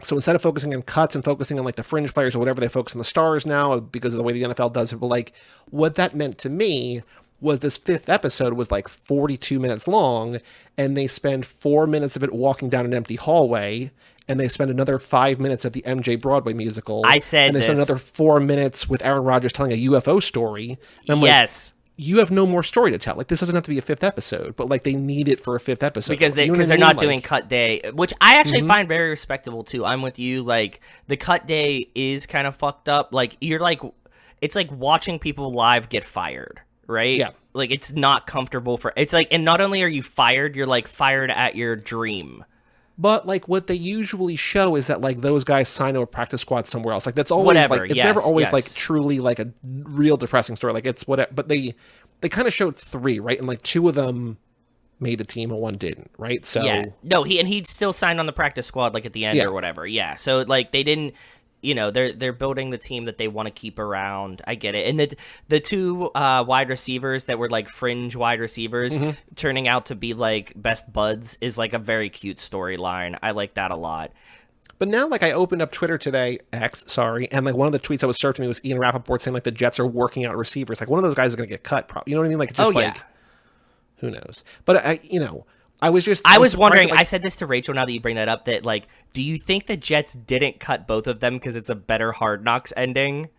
So instead of focusing on cuts and focusing on like the fringe players or whatever, they focus on the stars now because of the way the NFL does it. But like what that meant to me was this 5th episode was like 42 minutes long, and they spend 4 minutes of it walking down an empty hallway, and they spend another 5 minutes at the MJ Broadway musical. I said and they spend this. another 4 minutes with Aaron Rodgers telling a UFO story. And I'm Yes. like, you have no more story to tell. Like this doesn't have to be a 5th episode, but like they need it for a 5th episode Because You know what I they're mean? not Like, doing cut day, which I actually find very respectable too. I'm with you. Like the cut day is kind of fucked up. Like you're like, it's like watching people live get fired, right? Yeah. Like it's not comfortable for. It's like, and not only are you fired, you're like fired at your dream. But like what they usually show is that like those guys sign to a practice squad somewhere else. Like that's always Whatever, like it's yes, never always yes. like truly like a real depressing story. Like it's whatever. But they kind of showed 3, right? And like 2 of them made the team and 1 didn't, right? So Yeah. No, he still signed on the practice squad like at the end Yeah. or whatever. Yeah. So like they didn't, you know, they're building the team that they want to keep around. I get it. And the 2 wide receivers that were like fringe wide receivers turning out to be like best buds is like a very cute storyline. I like that a lot. But now, like, I opened up Twitter today, X, sorry, and, like, one of the tweets that was served to me was Ian Rappaport saying, like, the Jets are working out receivers. Like, one of those guys is going to get cut, probably. You know what I mean? Like, just, like, who knows? But, I was just... I was wondering, surprised that, I said this to Rachel now that you bring that up, that, like, do you think the Jets didn't cut both of them because it's a better Hard Knocks ending?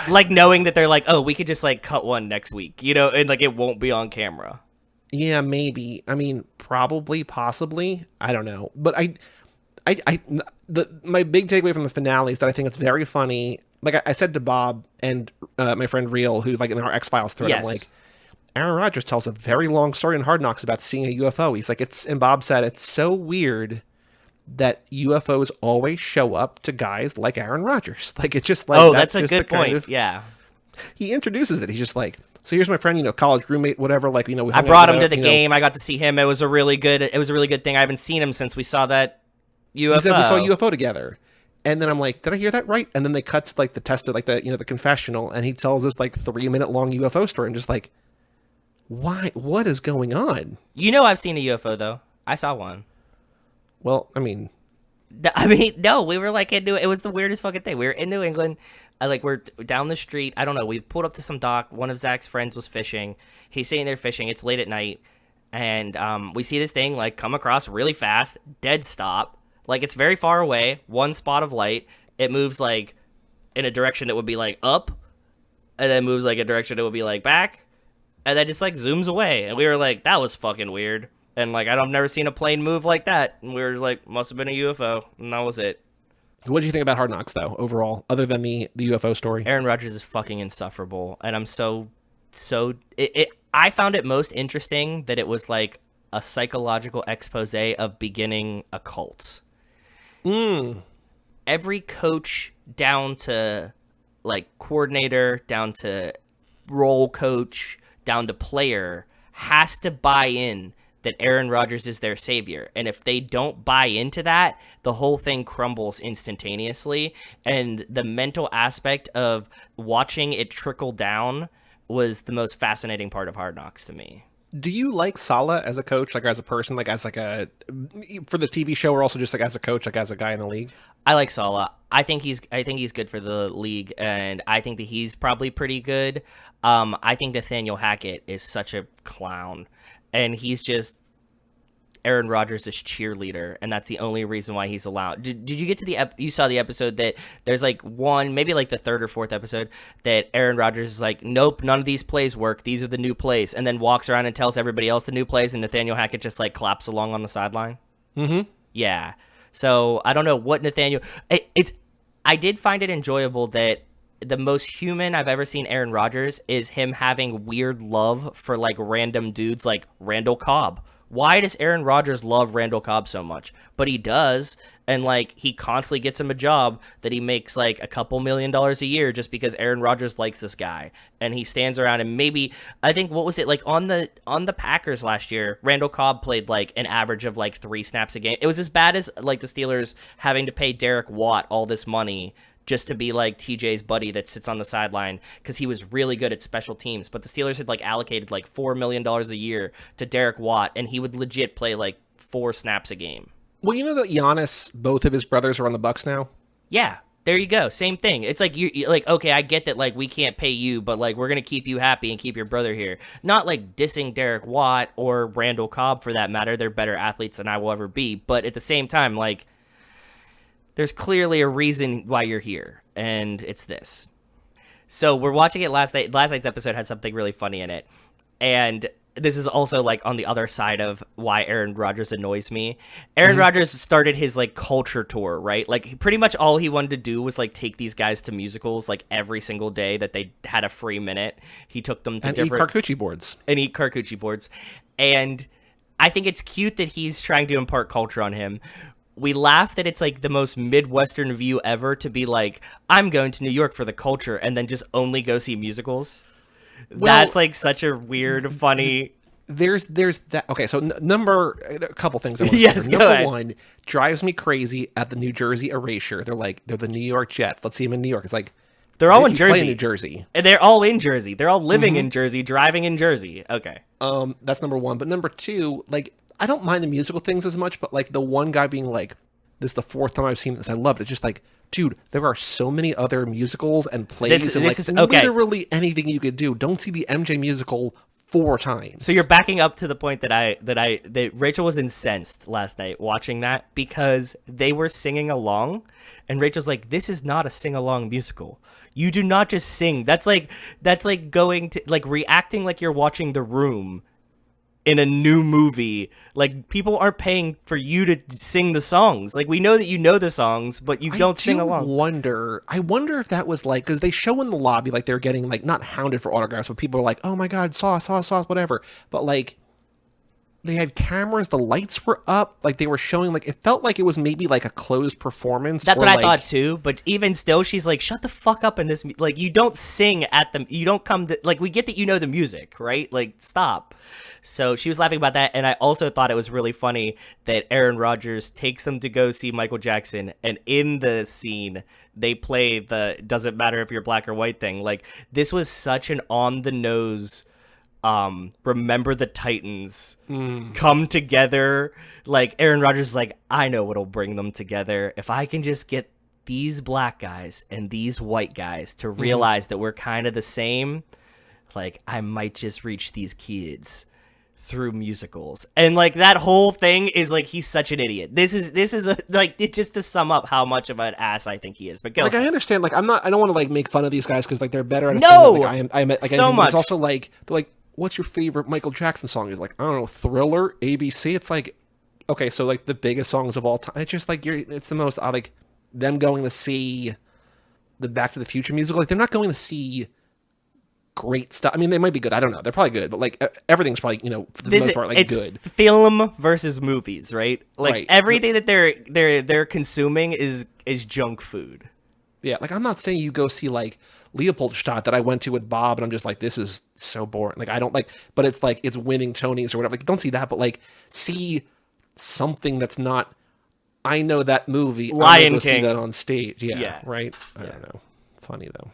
Like, knowing that they're like, oh, we could just, like, cut one next week, you know, and, like, it won't be on camera. Yeah, maybe. I mean, probably, possibly. I don't know. But my big takeaway from the finale is that I think it's very funny. Like I said to Bob and my friend Real, who's like in our X-Files thread, I'm like, Aaron Rodgers tells a very long story in Hard Knocks about seeing a UFO. He's like, and Bob said, it's so weird that UFOs always show up to guys like Aaron Rodgers. Like, it's just like, oh, that's a just good the kind point. of- Yeah. He introduces it. He's just like, so here's my friend, college roommate, whatever. Like, we I hung brought out him to together, the game. I got to see him. It was a really good thing. I haven't seen him since we saw that UFO. He said we saw a UFO together. And then I'm like, did I hear that right? And then they cut to like the test of like the confessional, and he tells this like 3-minute long UFO story. I'm just like, why? What is going on? You know, I've seen a UFO though. I saw one. Well, I mean, no, we were like it was the weirdest fucking thing. We were in New England. We're down the street. I don't know. We pulled up to some dock. One of Zach's friends was fishing. He's sitting there fishing. It's late at night. And we see this thing like come across really fast, dead stop. Like it's very far away, one spot of light. It moves like in a direction that would be like up, and then moves like a direction that would be like back, and then just like zooms away. And we were like, that was fucking weird. And like, I've never seen a plane move like that. And we were like, must have been a UFO, and that was it. What did you think about Hard Knocks, though, overall, other than the UFO story? Aaron Rodgers is fucking insufferable, and I'm I found it most interesting that it was like a psychological expose of beginning a cult. Every coach down to like coordinator, down to role coach, down to player has to buy in that Aaron Rodgers is their savior. And if they don't buy into that, the whole thing crumbles instantaneously. And the mental aspect of watching it trickle down was the most fascinating part of Hard Knocks to me. Do you like Saleh as a coach, like as a person, like as like a, for the TV show, or also just like as a coach, like as a guy in the league? I like Saleh. I think he's good for the league, and I think that he's probably pretty good. I think Nathaniel Hackett is such a clown, and he's just Aaron Rodgers' cheerleader, and that's the only reason why he's allowed. Did you get to you saw the episode that there's like one, maybe like the third or fourth episode, that Aaron Rodgers is like, nope, none of these plays work. These are the new plays, and then walks around and tells everybody else the new plays, and Nathaniel Hackett just like claps along on the sideline. Mm-hmm. Yeah. So I don't know what Nathaniel. I did find it enjoyable that the most human I've ever seen Aaron Rodgers is him having weird love for like random dudes like Randall Cobb. Why does Aaron Rodgers love Randall Cobb so much? But he does, and like he constantly gets him a job that he makes like a couple $1 million a year just because Aaron Rodgers likes this guy, and he stands around and maybe I think what was it like on the Packers last year? Randall Cobb played like an average of like 3 snaps a game. It was as bad as like the Steelers having to pay Derek Watt all this money just to be like TJ's buddy that sits on the sideline because he was really good at special teams. But the Steelers had like allocated like $4 million a year to Derek Watt, and he would legit play like 4 snaps a game. Well, you know that Giannis, both of his brothers are on the Bucks now? Yeah, there you go. Same thing. It's like you like, okay, I get that like we can't pay you, but like we're gonna keep you happy and keep your brother here. Not like dissing Derek Watt or Randall Cobb for that matter. They're better athletes than I will ever be. But at the same time, like, there's clearly a reason why you're here, and it's this. So we're watching it last night. Last night's episode had something really funny in it, and this is also like on the other side of why Aaron Rodgers annoys me. Aaron Rodgers started his like culture tour, right? Like pretty much all he wanted to do was like take these guys to musicals like every single day that they had a free minute. He took them to And different eat charcuterie boards. And I think it's cute that he's trying to impart culture on him. We laugh that it's like the most Midwestern view ever to be like, I'm going to New York for the culture, and then just only go see musicals. Well, that's like such a weird, funny. There's that. Okay, so a couple things I want to Yes, say. go Number ahead. one, drives me crazy at the New Jersey erasure. They're the New York Jets. Let's see them in New York. It's like They're all in you play Jersey. New Jersey. And they're all in Jersey. They're all living in Jersey, driving in Jersey. Okay. That's number one. But number two, like, I don't mind the musical things as much, but like the one guy being like, this is the 4th time I've seen this. I loved it. Just like, dude, there are so many other musicals and plays and this is okay. literally anything you could do. Don't see the MJ musical 4 times. So you're backing up to the point that Rachel was incensed last night watching that because they were singing along, and Rachel's like, "This is not a sing-along musical. You do not just sing. That's like going to like reacting like you're watching The Room in a new movie. Like, people aren't paying for you to sing the songs. Like, we know that you know the songs, but you don't sing along." I wonder if that was like, because they show in the lobby like they're getting like not hounded for autographs, but people are like, oh my god, sauce, whatever. But like, they had cameras, the lights were up, like they were showing, like it felt like it was maybe like a closed performance. That's or, what I like, thought too. But even still, she's like, "Shut the fuck up!" In this, like, you don't sing at the, you don't come to, like, we get that you know the music, right? Like, stop. So she was laughing about that, and I also thought it was really funny that Aaron Rodgers takes them to go see Michael Jackson, and in the scene they play the "doesn't matter if you're black or white" thing. Like, this was such an on the nose. Remember the Titans come together. Like, Aaron Rodgers is like, I know what'll bring them together. If I can just get these black guys and these white guys to realize that we're kind of the same, like, I might just reach these kids through musicals, and like that whole thing is like he's such an idiot. This is like it, just to sum up how much of an ass I think he is. But go like ahead. I understand, like I don't want to like make fun of these guys because like they're better at a No! thing than, like, I am like So anything, but much. It's also like they're like, what's your favorite Michael Jackson song? He's like, I don't know, Thriller, ABC. It's like, okay, so like the biggest songs of all time. It's just like it's the most like them going to see the Back to the Future musical. Like they're not going to see great stuff. I mean, they might be good. I don't know. They're probably good, but like everything's probably, you know, for the most part, like it's good. film versus movies, right? Like Right. everything that they're consuming is junk food. Yeah, like I'm not saying you go see like Leopoldstadt that I went to with Bob, and I'm just like, this is so boring. Like I don't like, but it's like it's winning Tonys or whatever. Like don't see that, but like see something that's not. I know that movie. Lion I'm gonna go King. see that on stage. Yeah, Yeah. right. I don't know. Funny though.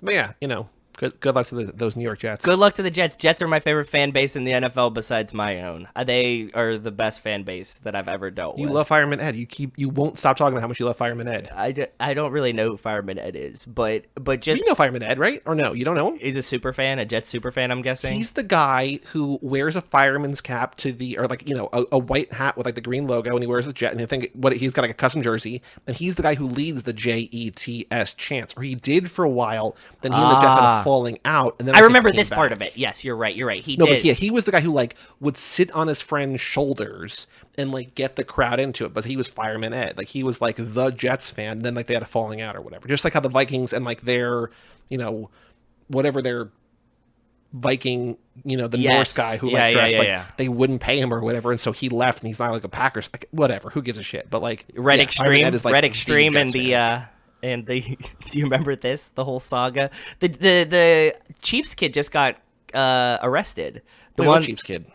But yeah, you know, good luck to those New York Jets. Good luck to the Jets. Jets are my favorite fan base in the NFL besides my own. They are the best fan base that I've ever dealt You with. love Fireman Ed. You won't stop talking about how much you love Fireman Ed. I don't really know who Fireman Ed is, but just You know Fireman Ed, right? Or no, you don't know him? is a super fan, a Jets super fan, I'm guessing. He's the guy who wears a fireman's cap or like, you know, a white hat with like the green logo, and he wears the Jet, and he's got like a custom jersey, and he's the guy who leads the JETS chants, or he did for a while. Then he and the Jets had a falling out, and then I think remember he came this part back. of it. Yes, you're right. He No, did. but he was the guy who like would sit on his friend's shoulders and like get the crowd into it. But he was Fireman Ed. Like he was like the Jets fan. And then like they had a falling out or whatever. Just like how the Vikings and like their, you know, whatever their Viking, you know, the Yes. Norse guy who Yeah, like dressed like yeah. they wouldn't pay him or whatever, and so he left, and he's not like a Packers, like whatever. Who gives a shit? But like Red yeah, Fireman Extreme, Ed is, like, Red the Extreme, Jets and the fan. and the. Do you remember this? The whole saga. The Chiefs kid just got arrested. The Wait, what one Chiefs kid.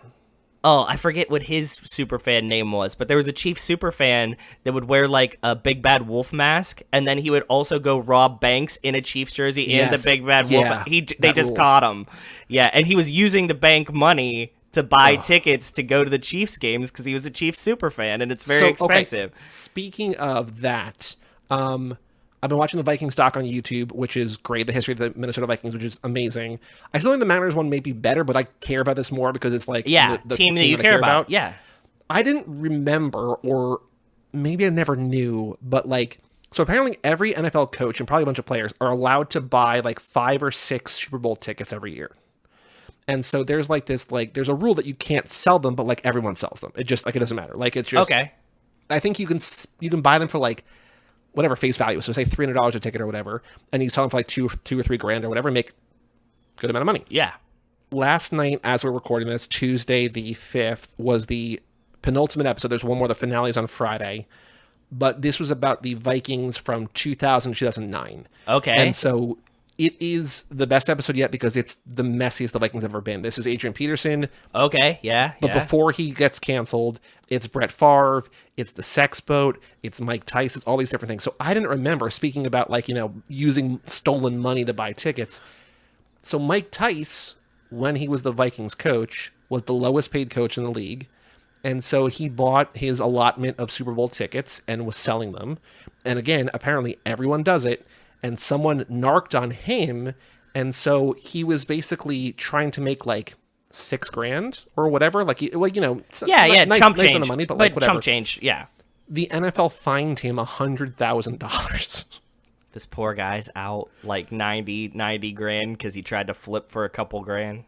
Oh, I forget what his super fan name was, but there was a Chiefs super fan that would wear like a big bad wolf mask, and then he would also go rob banks in a Chiefs jersey and Yes. the big bad wolf. Yeah, They that just rules. caught him. Yeah, and he was using the bank money to buy tickets to go to the Chiefs games because he was a Chiefs super fan, and it's very expensive. Okay, speaking of that, I've been watching the Vikings doc on YouTube, which is great. The history of the Minnesota Vikings, which is amazing. I still think the Mariners one may be better, but I care about this more because it's like Yeah, the team that you I care about. Yeah. I didn't remember, or maybe I never knew, but like, so apparently every NFL coach and probably a bunch of players are allowed to buy like 5 or 6 Super Bowl tickets every year. And so there's like this, like, there's a rule that you can't sell them, but like everyone sells them. It just like, it doesn't matter. Like, it's just, Okay. I think you can buy them for like whatever face value. So say $300 a ticket or whatever, and you sell them for like two or $3,000 or whatever, and make a good amount of money. Yeah. Last night, as we're recording this, Tuesday the 5th, was the penultimate episode. There's one more. The finale is on Friday. But this was about the Vikings from 2000 to 2009. Okay. And so it is the best episode yet because it's the messiest the Vikings have ever been. This is Adrian Peterson. Okay. Yeah. But before he gets canceled, it's Brett Favre, it's the Sex Boat, it's Mike Tyson, all these different things. So I didn't remember, speaking about like, you know, using stolen money to buy tickets. So Mike Tice, when he was the Vikings coach, was the lowest paid coach in the league. And so he bought his allotment of Super Bowl tickets and was selling them. And again, apparently everyone does it. And someone narked on him. And so he was basically trying to make like $6,000 or whatever. Like, well, you know, Yeah. nice, Chump nice change. amount of money, but like whatever. Chump change. Yeah. The NFL fined him $100,000. This poor guy's out like 90 grand because he tried to flip for a couple grand.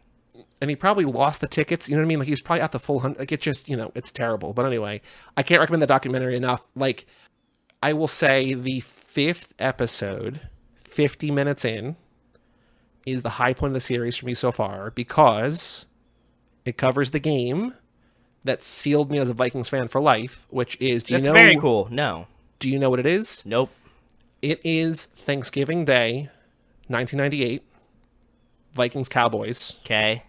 And he probably lost the tickets. You know what I mean? Like he's probably at the full 100. Like it's just, you know, it's terrible. But anyway, I can't recommend the documentary enough. Like, I will say the 5th episode, 50 minutes in, is the high point of the series for me so far because it covers the game that sealed me as a Vikings fan for life, which is, That's very cool. No. Do you know what it is? Nope. It is Thanksgiving Day, 1998, Vikings Cowboys, Okay.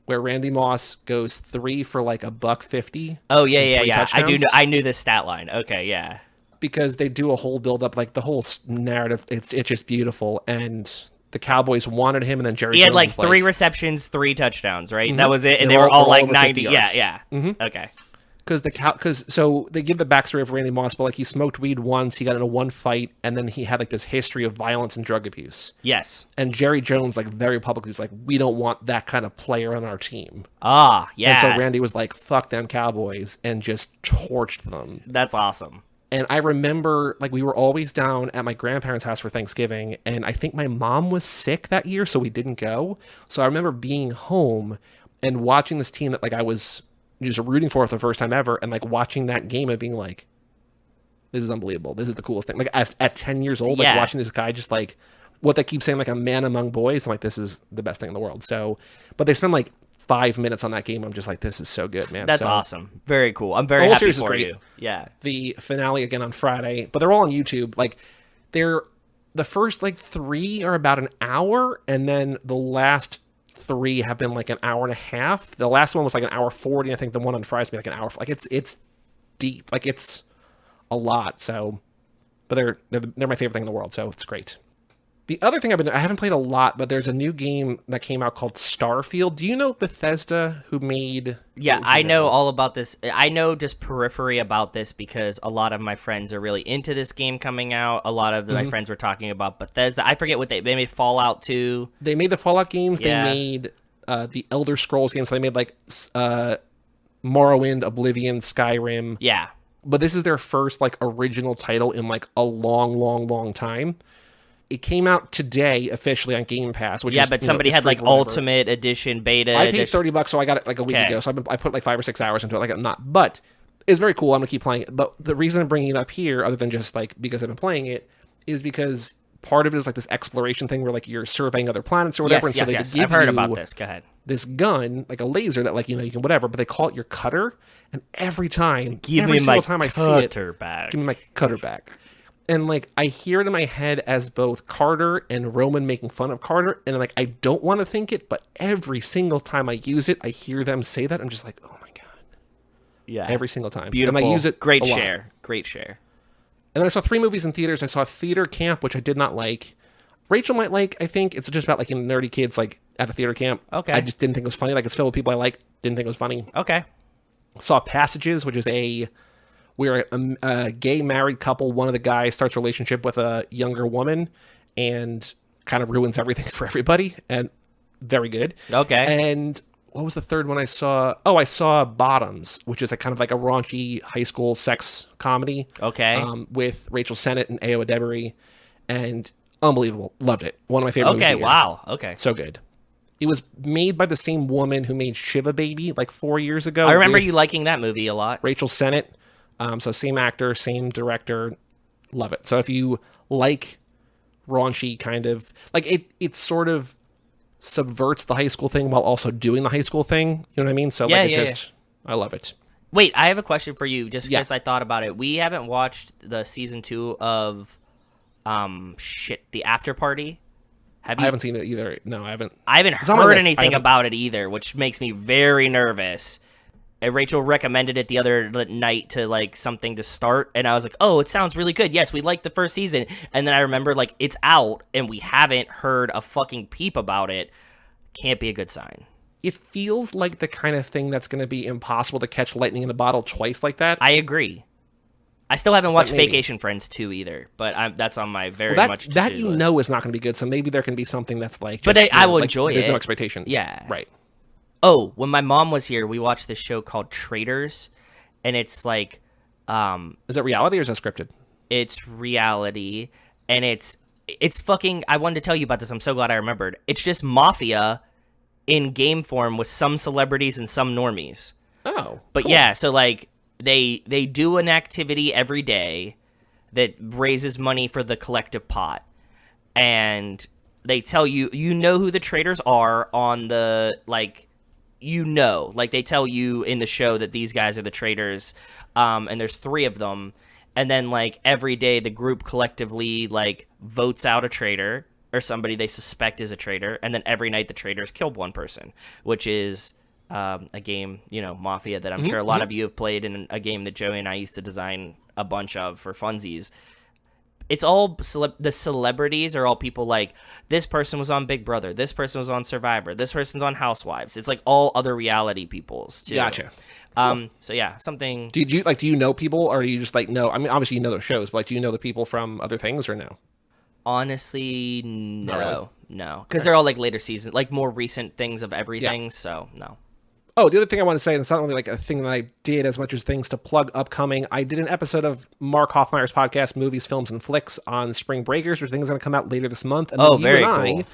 where Randy Moss goes 3 for like $150. Oh yeah. three I do. touchdowns. I knew this stat line. Okay. Yeah. Because they do a whole build up, like the whole narrative. It's just beautiful, and the Cowboys wanted him, and then Jerry. He had Jones like was 3 receptions, 3 touchdowns, right? Mhm. That was it, and They they were were all all like over 90. 50 yards. Yeah. Mhm. Okay. because so they give the backstory of Randy Moss, but like he smoked weed once, he got into one fight, and then he had like this history of violence and drug abuse. Yes. And Jerry Jones like very publicly was like, we don't want that kind of player on our team. Ah, yeah. And so Randy was like, fuck them Cowboys, and just torched them. That's awesome. And I remember, like, we were always down at my grandparents' house for Thanksgiving, and I think my mom was sick that year, so we didn't go. So I remember being home and watching this team that, like, I was just rooting for the first time ever, and, like, watching that game and being like, this is unbelievable. This is the coolest thing. Like, at 10 years old, like, watching this guy just, like, what they keep saying, like, a man among boys, I'm like, this is the best thing in the world. So, but they spend, like, 5 minutes on that game. I'm just like, this is so good, man. That's so awesome. Very cool. I'm very happy for you. Yeah. The finale again on Friday, but they're all on YouTube. Like, the first like 3 are about an hour, and then the last 3 have been like an hour and a half. The last one was like an hour 40. I think the one on Friday's been like an hour. Like it's deep. Like it's a lot. So, but they're my favorite thing in the world. So it's great. The other thing I haven't played a lot, but there's a new game that came out called Starfield. Do you know Bethesda, who made... Yeah, I know all about this. I know just periphery about this because a lot of my friends are really into this game coming out. A lot of my friends were talking about Bethesda. I forget what they made Fallout 2. They made the Fallout games. Yeah. They made the Elder Scrolls games. So they made like Morrowind, Oblivion, Skyrim. Yeah. But this is their first like original title in like a long, long, long time. It came out today officially on Game Pass, which is, but somebody had like Ultimate Edition, Beta. I paid $30, so I got it like a week ago. So I put like 5 or 6 hours into it. Like I'm not, but it's very cool. I'm gonna keep playing it. But the reason I'm bringing it up here, other than just like because I've been playing it, is because part of it is like this exploration thing where like you're surveying other planets or whatever. Yes. I've heard about this. Go ahead. This gun, like a laser that like you can whatever, but they call it your cutter. And every single time I see it, give me my cutter back. And, like, I hear it in my head as both Carter and Roman making fun of Carter. And, like, I don't want to think it, but every single time I use it, I hear them say that. I'm just like, oh, my God. Yeah. Every single time. Beautiful. And I use it Great a lot. share. Great share. And then I saw 3 movies in theaters. I saw Theater Camp, which I did not like. Rachel might like, I think. It's just about, like, nerdy kids, like, at a theater camp. Okay. I just didn't think it was funny. Like, it's filled with people I like. Didn't think it was funny. Okay. Saw Passages, which is where a gay married couple, one of the guys starts a relationship with a younger woman and kind of ruins everything for everybody. And very good. Okay. And what was the third one I saw? Oh, I saw Bottoms, which is a kind of like a raunchy high school sex comedy. Okay. With Rachel Sennett and Ayo Edebiri. And unbelievable. Loved it. One of my favorite movies of the year. Wow. Okay. So good. It was made by the same woman who made Shiva Baby like 4 years ago. I remember you liking that movie a lot. Rachel Sennett. So same actor, same director, love it. So if you like raunchy kind of, like it sort of subverts the high school thing while also doing the high school thing. You know what I mean? So I love it. Wait, I have a question for you just because I thought about it. We haven't watched the season 2 of, The After Party. Have you? I haven't seen it either. No, I haven't. I haven't heard anything about it either, which makes me very nervous. Rachel recommended it the other night to like something to start, and I was like, "Oh, it sounds really good. Yes, we liked the first season." And then I remember like it's out, and we haven't heard a fucking peep about it. Can't be a good sign. It feels like the kind of thing that's going to be impossible to catch lightning in the bottle twice like that. I agree. I still haven't watched Vacation Friends 2 either, but that's on my very much to-do that you list. know is not going to be good. So maybe there can be something that's like, but I will enjoy it. There's no expectation. Yeah, right. Oh, when my mom was here, we watched this show called Traitors, and it's like, is it reality or is it scripted? It's reality, and it's fucking. I wanted to tell you about this. I'm so glad I remembered. It's just mafia in game form with some celebrities and some normies. Oh, but cool. Yeah, so like they do an activity every day that raises money for the collective pot, and they tell you know who the traitors are on the like. Like they tell you in the show that these guys are the traitors, and there's 3 of them, and then like every day the group collectively like votes out a traitor or somebody they suspect is a traitor, and then every night the traitors kill one person, which is a game, Mafia, that I'm sure a lot of you have played, in a game that Joey and I used to design a bunch of for funsies. it's all the celebrities are all people like this person was on Big Brother, this person was on Survivor, this person's on Housewives. It's like all other reality peoples too. Gotcha. So yeah, something. Do you know people, or do you just like know? I mean, obviously you know their shows, but like, do you know the people from other things or no? Honestly, really. no, because they're all like later season, like more recent things of everything. So no. Oh, the other thing I want to say, and it's not really like a thing that I did as much as things to plug upcoming. I did an episode of Mark Hoffmeyer's podcast, Movies, Films, and Flicks on Spring Breakers, which I think is going to come out later this month. And then very and cool. I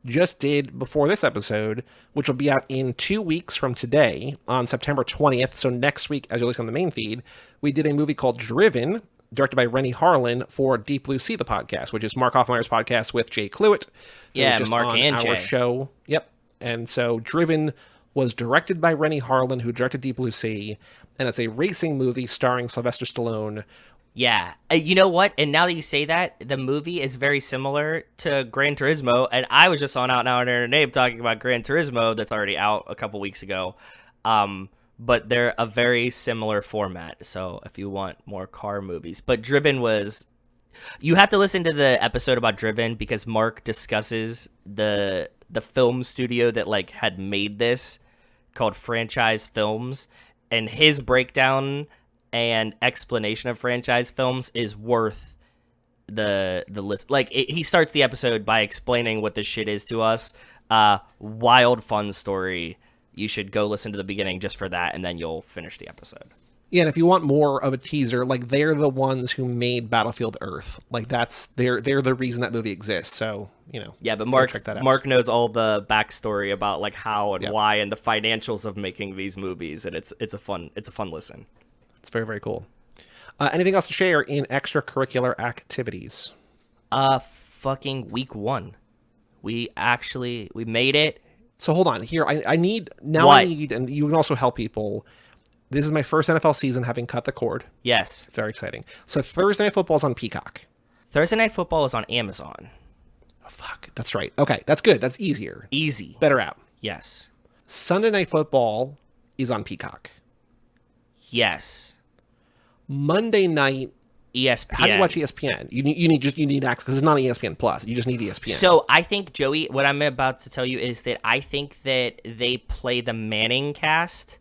just did before this episode, which will be out in 2 weeks from today on September 20th. So next week, as you'll listen on the main feed, we did a movie called Driven, directed by Rennie Harlan for Deep Blue Sea, the podcast, which is Mark Hoffmeyer's podcast with Jay Cluett. Yeah, just Mark on and our Jay. show. Yep. And so Driven was directed by Rennie Harlan, who directed Deep Blue Sea, and it's a racing movie starring Sylvester Stallone. Yeah, you know what? And now that you say that, the movie is very similar to Gran Turismo, and I was just on Out Now and Name talking about Gran Turismo that's already out a couple weeks ago. But they're a very similar format. So if you want more car movies, but Driven was, you have to listen to the episode about Driven because Mark discusses the film studio that like had made this called Franchise Films, and his breakdown and explanation of franchise films is worth the list. Like he starts the episode by explaining what this shit is to us. Wild fun story. You should go listen to the beginning just for that, and then you'll finish the episode. Yeah, and if you want more of a teaser, like they're the ones who made Battlefield Earth. Like they're the reason that movie exists. So, you know. Yeah, but check that out. Mark knows all the backstory about like how and Yep. why and the financials of making these movies, and it's a fun listen. It's very, very cool. Anything else to share in extracurricular activities? Fucking week 1. We made it. So hold on here. I need, and you can also help people. This is my first NFL season having cut the cord. Yes. Very exciting. So Thursday Night Football is on Peacock. Thursday Night Football is on Amazon. Oh, fuck. That's right. Okay. That's good. That's easier. Easy. Better out. Yes. Sunday Night Football is on Peacock. Yes. Monday night. ESPN. How do you watch ESPN? You need access because it's not ESPN Plus. You just need ESPN. So I think, Joey, what I'm about to tell you is that I think that they play the Manning cast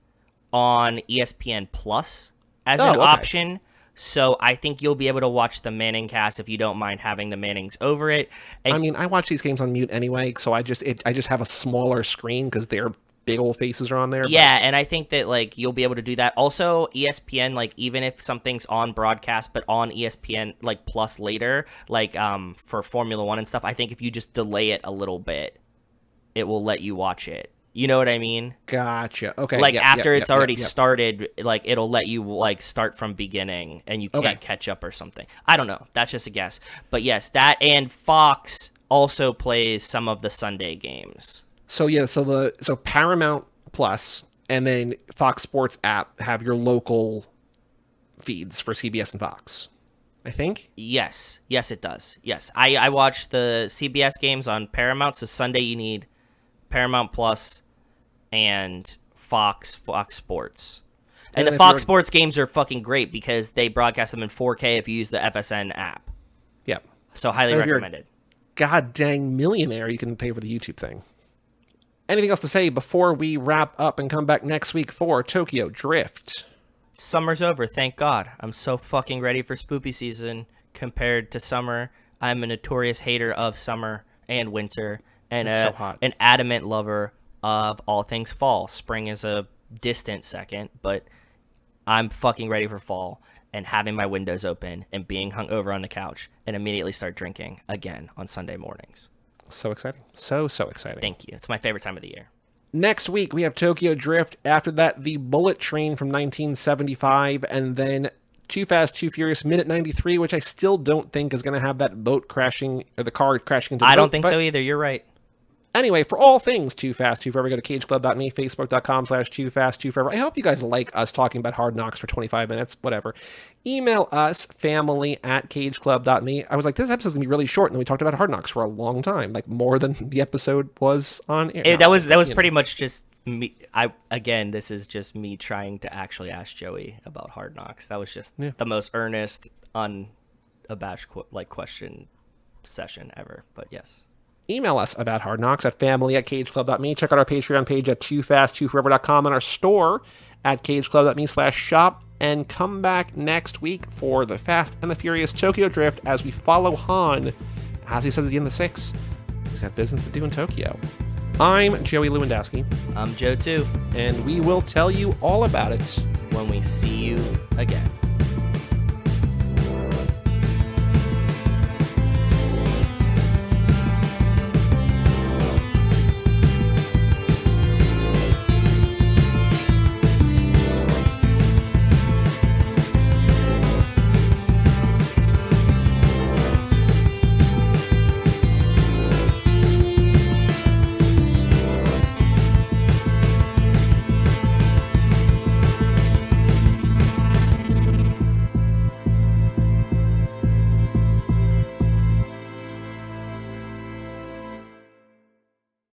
on ESPN Plus as an option. So I think you'll be able to watch the Manning cast if you don't mind having the Mannings over it. And I mean, I watch these games on mute anyway, so I just have a smaller screen because their big old faces are on there. yeah, and I think that like you'll be able to do that. Also, ESPN, like even if something's on broadcast but on ESPN like Plus later, like for Formula 1 and stuff, I think if you just delay it a little bit, it will let you watch it. You know what I mean? Gotcha. Okay. Like after it's already yep. started, like it'll let you like start from beginning and you can't catch up or something. I don't know. That's just a guess. But yes, that and Fox also plays some of the Sunday games. So yeah, so Paramount Plus and then Fox Sports app have your local feeds for CBS and Fox, I think. Yes, it does. Yes, I watch the CBS games on Paramount. So Sunday you need Paramount Plus and Fox Sports. And the Fox Sports games are fucking great because they broadcast them in 4K if you use the FSN app. Yep. So highly recommended. God dang millionaire, you can pay for the YouTube thing. Anything else to say before we wrap up and come back next week for Tokyo Drift? Summer's over, thank God. I'm so fucking ready for spoopy season compared to summer. I'm a notorious hater of summer and winter and so hot. An adamant lover of all things fall. Spring is a distant second, but I'm fucking ready for fall and having my windows open and being hung over on the couch and immediately start drinking again on Sunday mornings. So exciting. So exciting. Thank you. It's my favorite time of the year. Next week, we have Tokyo Drift. After that, The Bullet Train from 1975. And then Too Fast, Too Furious, Minute 93, which I still don't think is going to have that boat crashing, or the car crashing into the boat. I don't think so either. You're right. Anyway, for all things Too Fast, Too Forever, go to cageclub.me, facebook.com/TooFastTooForever. I hope you guys like us talking about Hard Knocks for 25 minutes, whatever. Email us, family@cageclub.me. I was like, this episode's going to be really short, and then we talked about Hard Knocks for a long time, like more than the episode was on air. That was pretty much just me. This is just me trying to actually ask Joey about Hard Knocks. That was just the most earnest, a bash question session ever, but yes. Email us about Hard Knocks at family@cageclub.me. Check out our Patreon page at toofast2forever.com and our store at cageclub.me/shop. And come back next week for the Fast and the Furious Tokyo Drift as we follow Han, as he says at the end of 6. He's got business to do in Tokyo. I'm Joey Lewandowski. I'm Joe too. And we will tell you all about it when we see you again.